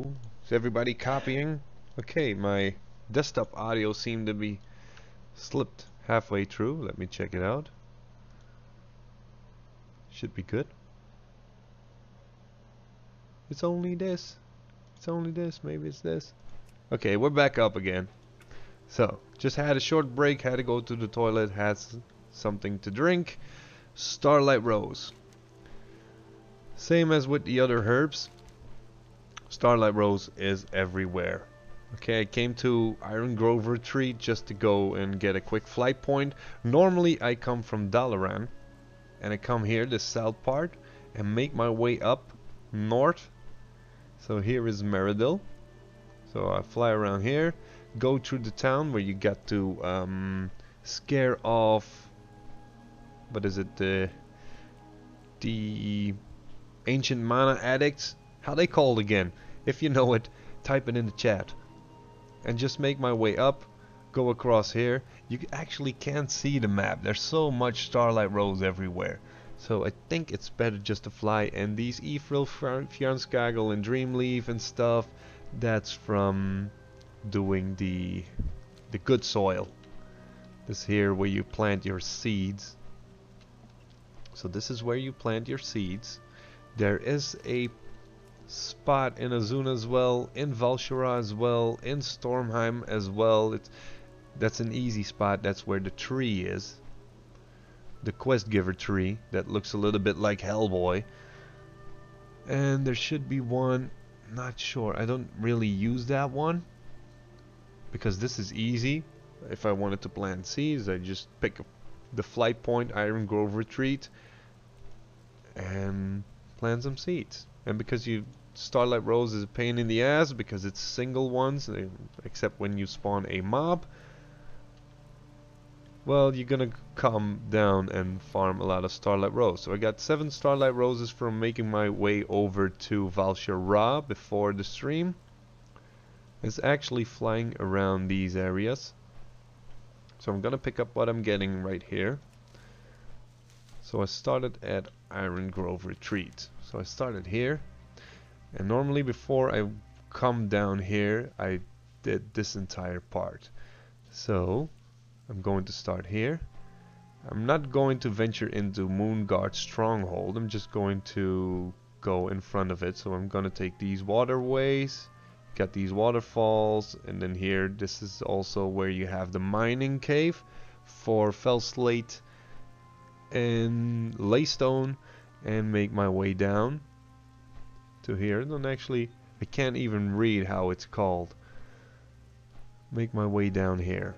Is everybody copying? Okay, my desktop audio seemed to be slipped halfway through. Let me check it out. Should be good. It's only this. It's only this. Maybe it's this. Okay, we're back up again. So, just had a short break, had to go to the toilet, had something to drink. Starlight Rose. Same as with the other herbs, Starlight Rose is everywhere. Okay, I came to Iron Grove Retreat just to go and get a quick flight point. Normally I come from Dalaran and I come here, the south part, and make my way up north. So here is Meridil. So I fly around here, go through the town where you got to scare off, what is it, the ancient mana addicts. How they called again? If you know it, type it in the chat. And just make my way up, go across here. You actually can't see the map. There's so much Starlight Rose everywhere. So I think it's better just to fly. And these Ephrail, Fjarnskagel and Dreamleaf and stuff, that's from doing the good soil. This here where you plant your seeds. So this is where you plant your seeds. There is a spot in Azuna as well, in Valshura as well, in Stormheim as well. That's an easy spot. That's where the tree is, the quest giver tree that looks a little bit like Hellboy. And there should be one, not sure, I don't really use that one because this is easy. If I wanted to plant seeds, I just pick up the flight point, Iron Grove Retreat, and plant some seeds. And because Starlight Rose is a pain in the ass because it's single ones, except when you spawn a mob, well, you're gonna come down and farm a lot of Starlight Rose. So I got 7 Starlight Roses from making my way over to Valshura before the stream. It's actually flying around these areas. So I'm gonna pick up what I'm getting right here. So I started at Iron Grove Retreat. So I started here. And normally before I come down here, I did this entire part. So I'm going to start here. I'm not going to venture into Moonguard Stronghold. I'm just going to go in front of it. So I'm going to take these waterways, got these waterfalls, and then here, this is also where you have the mining cave for fell slate and laystone, and make my way down to here. Don't actually, I can't even read how it's called. Make my way down here.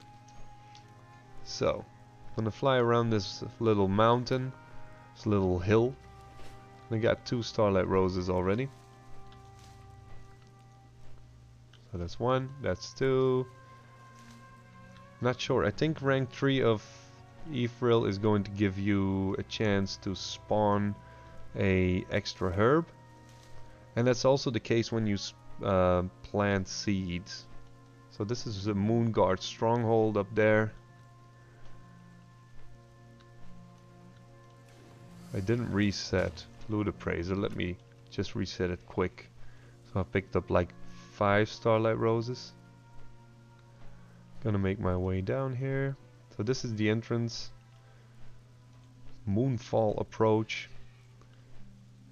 So I'm gonna fly around this little mountain, this little hill. I got 2 Starlight Roses already. So that's 1, that's 2. Not sure. I think rank 3 of Ephrail is going to give you a chance to spawn a extra herb. And that's also the case when you plant seeds. So this is a Moonguard Stronghold up there. I didn't reset Loot Appraiser. Let me just reset it quick. So I picked up like 5 Starlight Roses. Gonna make my way down here. So this is the entrance. Moonfall approach.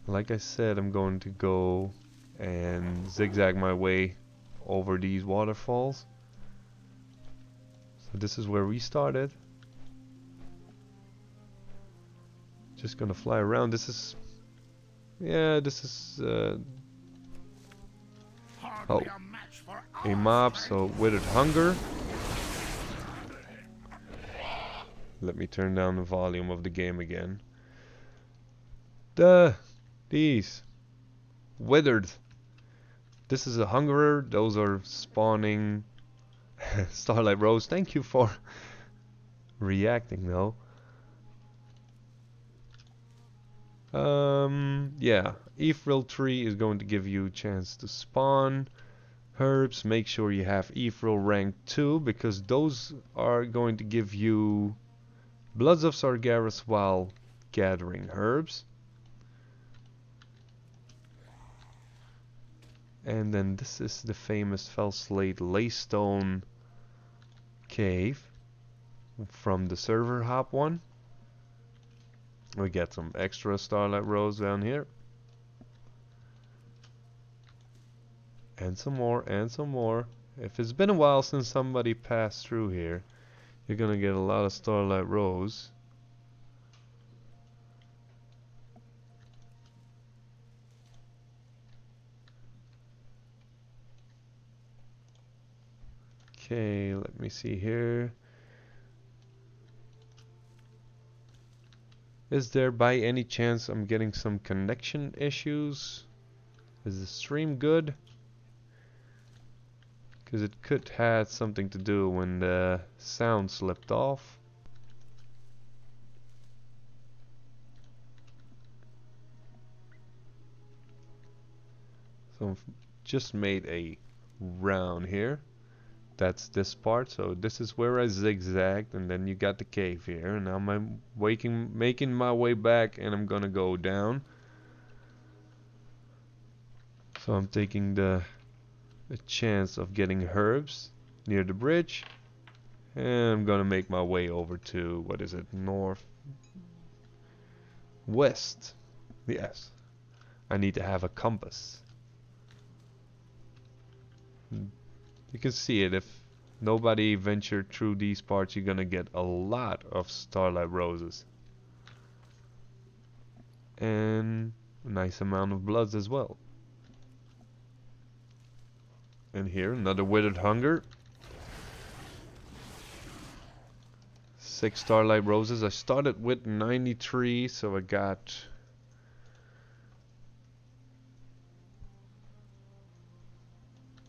Like I said, I'm going to go and zigzag my way over these waterfalls. So this is where we started. Just gonna fly around. This is, yeah, this is a mob. So Withered Hunger. Let me turn down the volume of the game again. These Withered. This is a Hungerer. Those are spawning Starlight Rose. Thank you for reacting though. Yeah, Ephrail tree is going to give you a chance to spawn herbs. Make sure you have Ephrail rank 2 because those are going to give you Bloods of Sargeras while gathering herbs. And then this is the famous fell slate laystone cave from the server hop one. We get some extra starlight rose down here. And some more, and some more. If it's been a while since somebody passed through here, you're gonna get a lot of starlight rose. Okay, let me see here. Is there by any chance I'm getting some connection issues? Is the stream good? Because it could have something to do when the sound slipped off. So I've just made a round here. That's this part, so this is where I zigzagged, and then you got the cave here, and now I'm making my way back, and I'm gonna go down. So I'm taking the chance of getting herbs near the bridge, and I'm gonna make my way over to, what is it, north west. Yes, I need to have a compass. You can see it. If nobody ventured through these parts, you're gonna get a lot of starlight roses. And a nice amount of bloods as well. And here, another withered hunger. 6 starlight roses. I started with 93, so I got...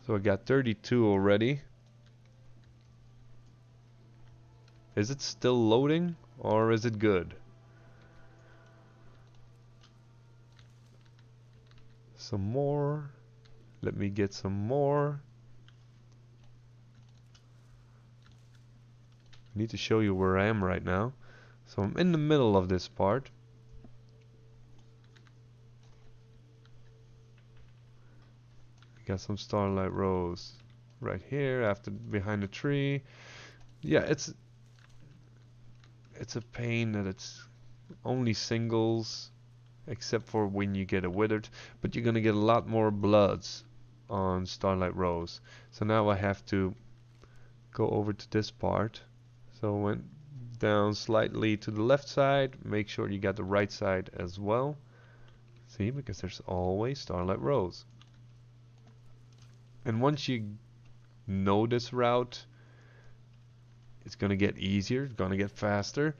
So I got 32 already. Is it still loading, or is it good? Some more. Let me get some more. I need to show you where I am right now. So I'm in the middle of this part. Got some starlight rose right here after behind the tree. Yeah, it's a pain that it's only singles, except for when you get a withered, but you're gonna get a lot more bloods on starlight rose. So now I have to go over to this part. So went down slightly to the left side, make sure you got the right side as well. See, because there's always starlight rose. And once you know this route, it's gonna get easier, it's gonna get faster.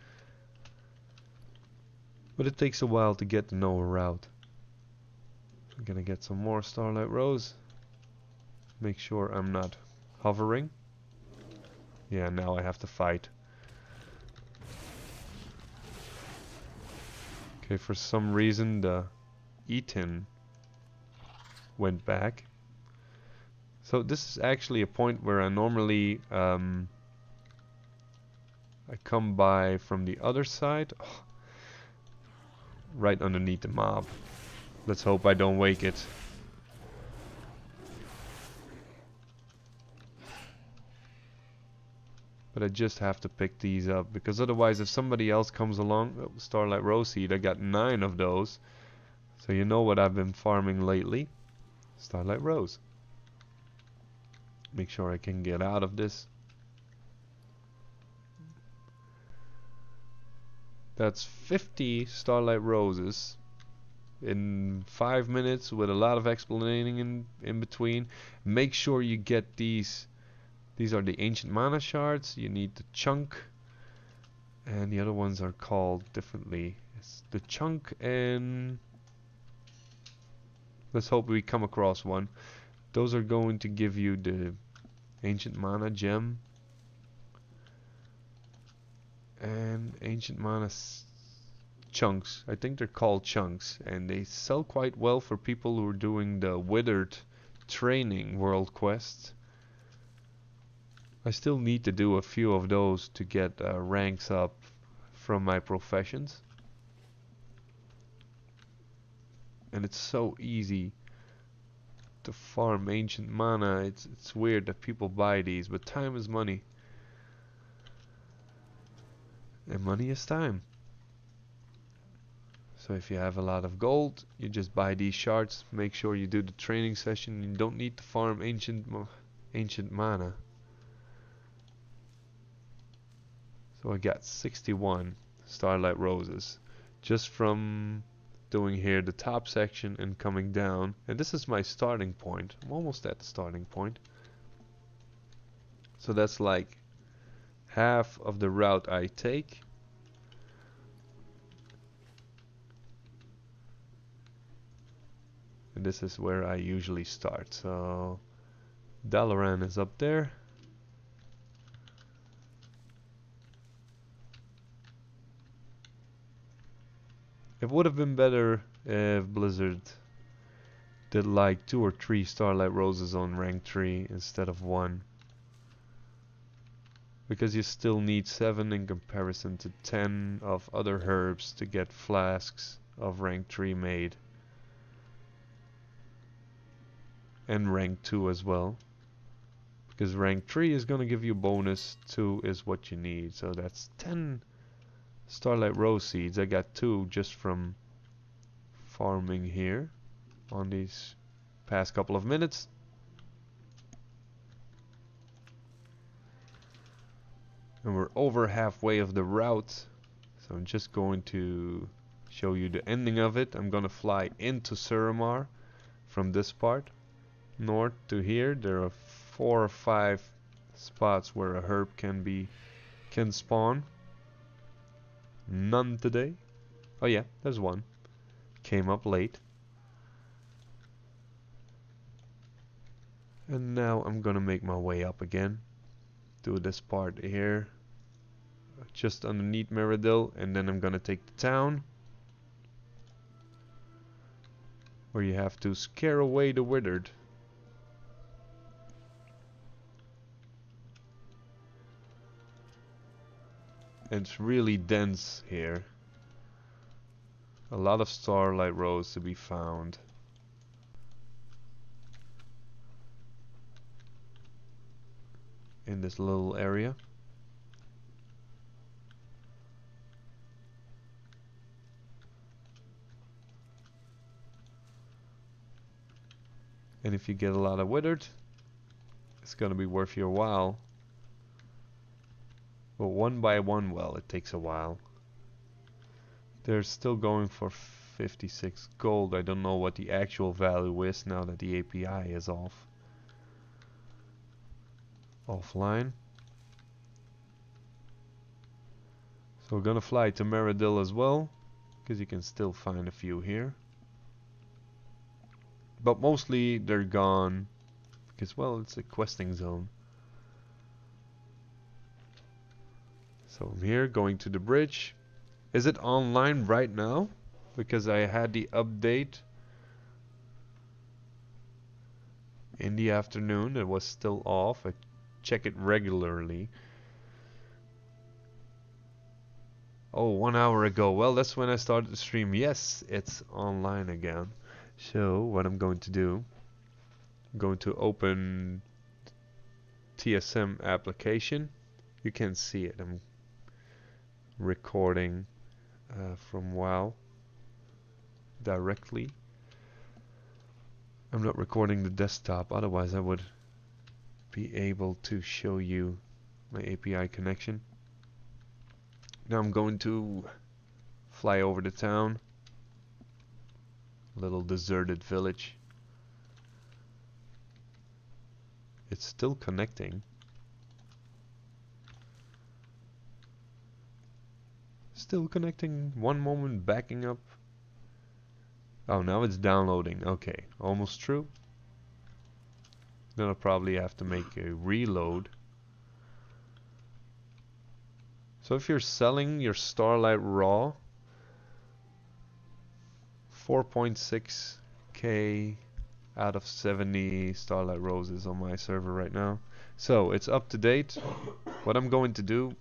But it takes a while to get to know a route. I'm gonna get some more starlight rose. Make sure I'm not hovering. Yeah, now I have to fight. Okay, for some reason the Eaton went back. So this is actually a point where I normally I come by from the other side. Oh, right underneath the mob. Let's hope I don't wake it. But I just have to pick these up, because otherwise if somebody else comes along, oh, Starlight Rose Seed, I got 9 of those. So you know what I've been farming lately. Starlight Rose. Make sure I can get out of this. That's 50 Starlight Roses in 5 minutes with a lot of explaining in between. Make sure you get these. These are the ancient mana shards. You need the chunk, and the other ones are called differently. It's the chunk, and let's hope we come across one. Those are going to give you the ancient mana gem and ancient mana chunks. I think they're called chunks, and they sell quite well for people who are doing the withered training world quests. I still need to do a few of those to get ranks up from my professions. And it's so easy to farm ancient mana. It's weird that people buy these, but time is money. And money is time. So if you have a lot of gold, you just buy these shards. Make sure you do the training session. You don't need to farm ancient mana. So I got 61 Starlight Roses just from doing here the top section and coming down. And this is my starting point. I'm almost at the starting point. So that's like half of the route I take. And this is where I usually start. So Dalaran is up there. It would have been better if Blizzard did like 2 or 3 Starlight Roses on rank 3 instead of 1. Because you still need 7 in comparison to 10 of other herbs to get flasks of rank 3 made. And rank 2 as well. Because rank 3 is going to give you bonus, 2 is what you need. So that's 10 Starlight Rose seeds. I got 2 just from farming here on these past couple of minutes. And we're over halfway of the route. So I'm just going to show you the ending of it. I'm going to fly into Suramar from this part. North to here. There are 4 or 5 spots where a herb can spawn. None today. Oh yeah, there's one. Came up late. And now I'm gonna make my way up again. Do this part here. Just underneath Meridil. And then I'm gonna take the town. Where you have to scare away the withered. It's really dense here. A lot of Starlight Rose to be found. In this little area. And if you get a lot of withered, it's gonna be worth your while. But one by one, well, it takes a while. They're still going for 56 gold. I don't know what the actual value is now that the API is offline. So we're gonna fly to Meridil as well, because you can still find a few here. But mostly they're gone, because well, it's a questing zone. So I'm here going to the bridge. Is it online right now? Because I had the update in the afternoon. It was still off. I check it regularly. Oh, 1 hour ago. Well, that's when I started the stream. Yes, it's online again. So what I'm going to do, I'm going to open TSM application. You can see it. I'm recording from WoW directly. I'm not recording the desktop, otherwise I would be able to show you my API connection. Now I'm going to fly over the town. Little deserted village. It's still connecting. Still connecting. One moment, backing up. Oh, now it's downloading. Okay, almost true. Then I'll probably have to make a reload. So if you're selling your Starlight Raw, 4.6k out of 70 Starlight Roses on my server right now. So it's up to date. What I'm going to do,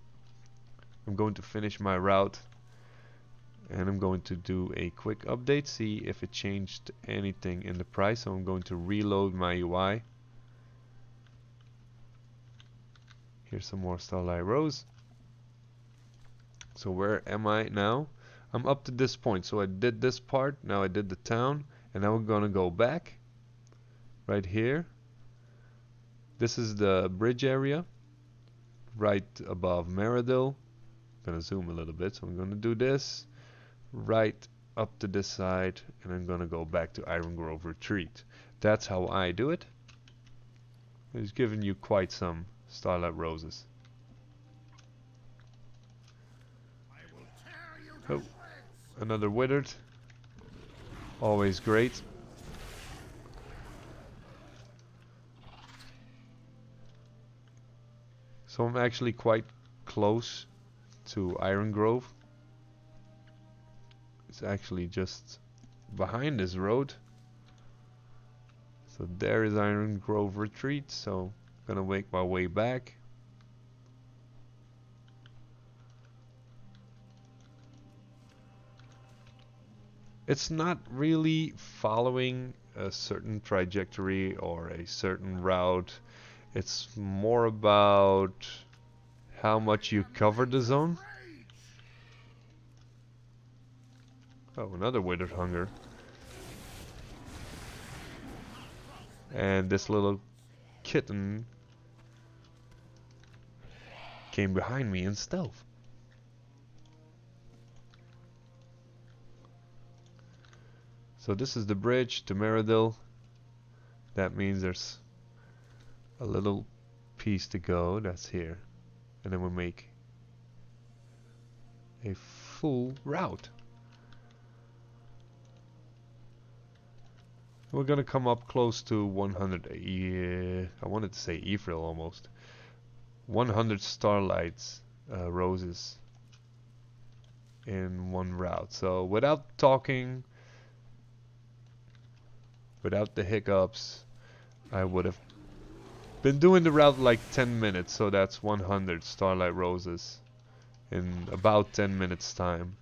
I'm going to finish my route And I'm going to do a quick update, see if it changed anything in the price. So I'm going to reload my UI. Here's some more Starlight Rose. So where am I now? I'm up to this point. So I did this part, now I did the town, and now we're gonna go back right here. This is the bridge area right above Meridil. I'm gonna zoom a little bit, so I'm gonna do this right up to this side, and I'm gonna go back to Iron Grove Retreat. That's how I do it. It's giving you quite some Starlight Roses. Oh, another withered. Always great. So I'm actually quite close to Iron Grove. It's actually just behind this road. So there is Iron Grove Retreat. So I'm gonna make my way back. It's not really following a certain trajectory or a certain route. It's more about how much you cover the zone. Oh, another withered hunger. And this little kitten came behind me in stealth. So this is the bridge to Meridil. That means there's a little piece to go. That's here. And then we'll make a full route. We're gonna come up close to 100. I wanted to say Ephraim almost. 100 starlights, roses in one route. So without talking, without the hiccups, I would have been doing the route like 10 minutes. So that's 100 starlight roses in about 10 minutes time.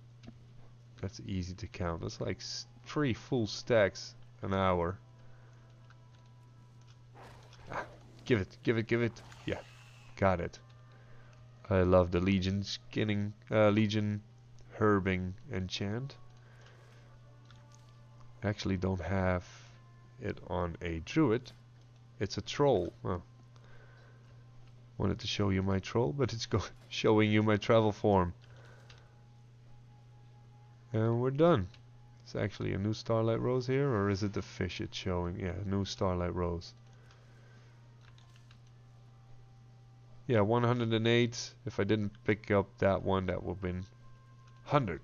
That's easy to count. That's like 3 full stacks an hour. Ah, give it, give it, give it. Yeah, got it. I love the Legion skinning, Legion herbing enchant. I actually don't have it on a druid. It's a troll. Oh. Wanted to show you my troll, but it's showing you my travel form. And we're done. It's actually a new Starlight Rose here, or is it the fish it's showing? Yeah, new Starlight Rose. Yeah, 108. If I didn't pick up that one, that would have been 100.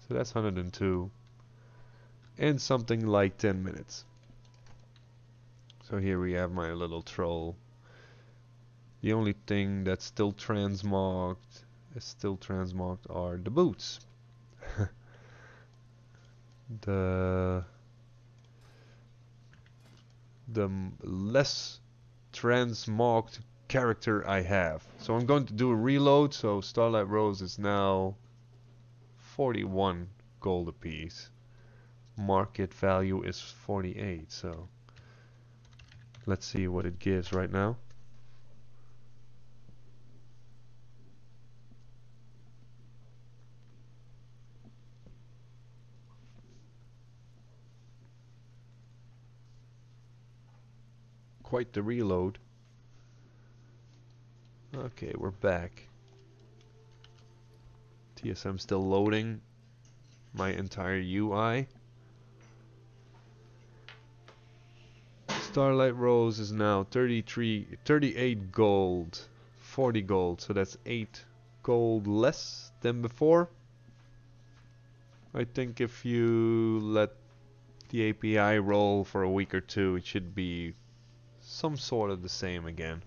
So that's 102. And something like 10 minutes. So here we have my little troll. The only thing that's still transmogged are the boots. the less transmogged character I have. So I'm going to do a reload. So Starlight Rose is now 41 gold a piece. Market value is 48. So let's see what it gives right now. Quite the reload. Okay, we're back. TSM still loading my entire UI. Starlight Rose is now 38 gold, 40 gold, so that's 8 gold less than before. I think if you let the API roll for a week or two, it should be some sort of the same again.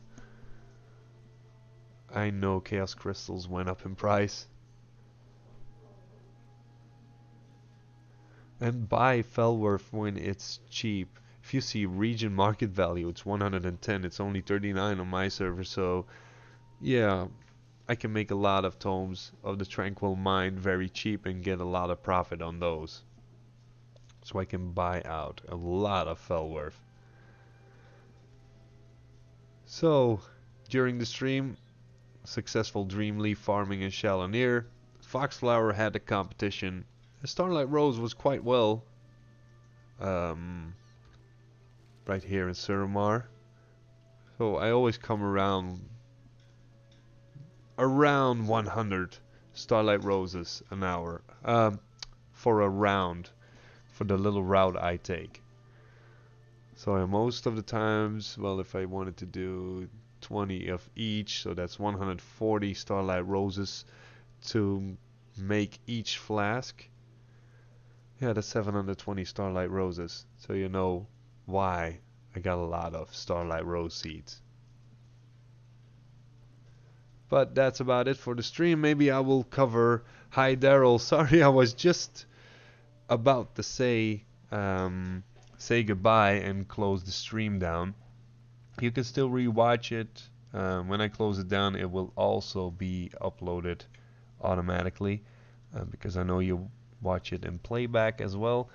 I know Chaos Crystals went up in price. And buy Felworth when it's cheap. If you see region market value, it's 110. It's only 39 on my server, so yeah, I can make a lot of tomes of the Tranquil Mind very cheap and get a lot of profit on those. So I can buy out a lot of Felworth. So, during the stream, successful Dreamleaf farming in Chalonier. Foxflower had the competition. Starlight Rose was quite well. Right here in Suramar. So I always come around 100 Starlight Roses an hour for a round, for the little route I take. So most of the times, well, if I wanted to do 20 of each, so that's 140 Starlight Roses to make each flask. Yeah, that's 720 Starlight Roses. So you know why I got a lot of Starlight Rose seeds. But that's about it for the stream. Maybe I will cover... Hi Daryl, sorry, I was just about to say goodbye and close the stream down. You can still rewatch it. When I close it down, it will also be uploaded automatically because I know you watch it in playback as well.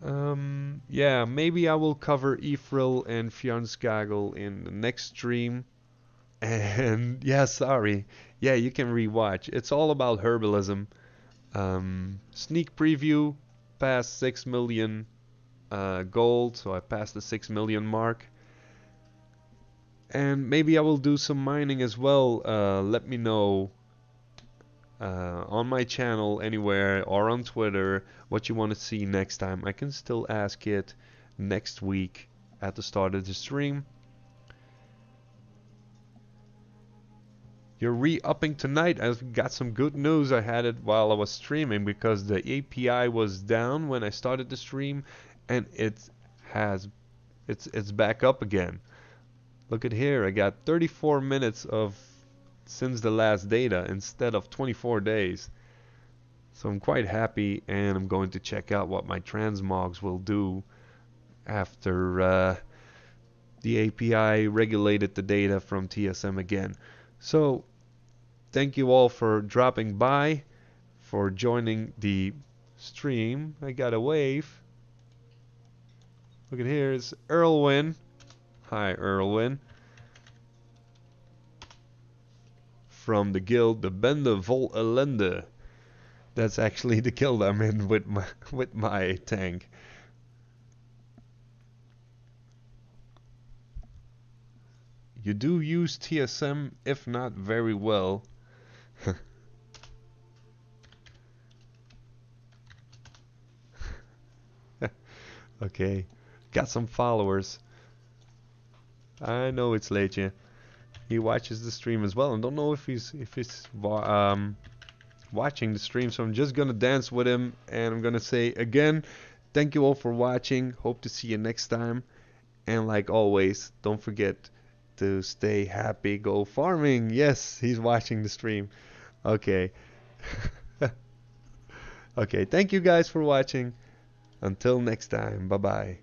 Yeah, maybe I will cover Ephrail and Fjarnskagel in the next stream. And yeah, sorry. Yeah, you can rewatch. It's all about herbalism. Sneak preview, past 6 million gold, so I passed the 6 million mark. And maybe I will do some mining as well. Let me know on my channel anywhere or on Twitter what you want to see next time. I can still ask it next week at the start of the stream. You're re-upping tonight. I've got some good news. I had it while I was streaming because the API was down when I started the stream, and it's back up again. Look at here. I got 34 minutes of since the last data instead of 24 days. So I'm quite happy, and I'm going to check out what my transmogs will do after the API regulated the data from TSM again. So thank you all for dropping by, for joining the stream. I got a wave. Look at here, it's Erlwin. Hi Erlwin. From the guild, the Bende Vol Ellende. That's actually the guild I'm in with my tank. You do use TSM, if not very well. Okay, got some followers. I know it's Leetje. He watches the stream as well, and don't know if he's watching the stream. So I'm just gonna dance with him, and I'm gonna say again, thank you all for watching. Hope to see you next time, and like always, don't forget to stay happy, go farming. Yes, he's watching the stream. Okay. Okay, thank you guys for watching. Until next time, bye bye.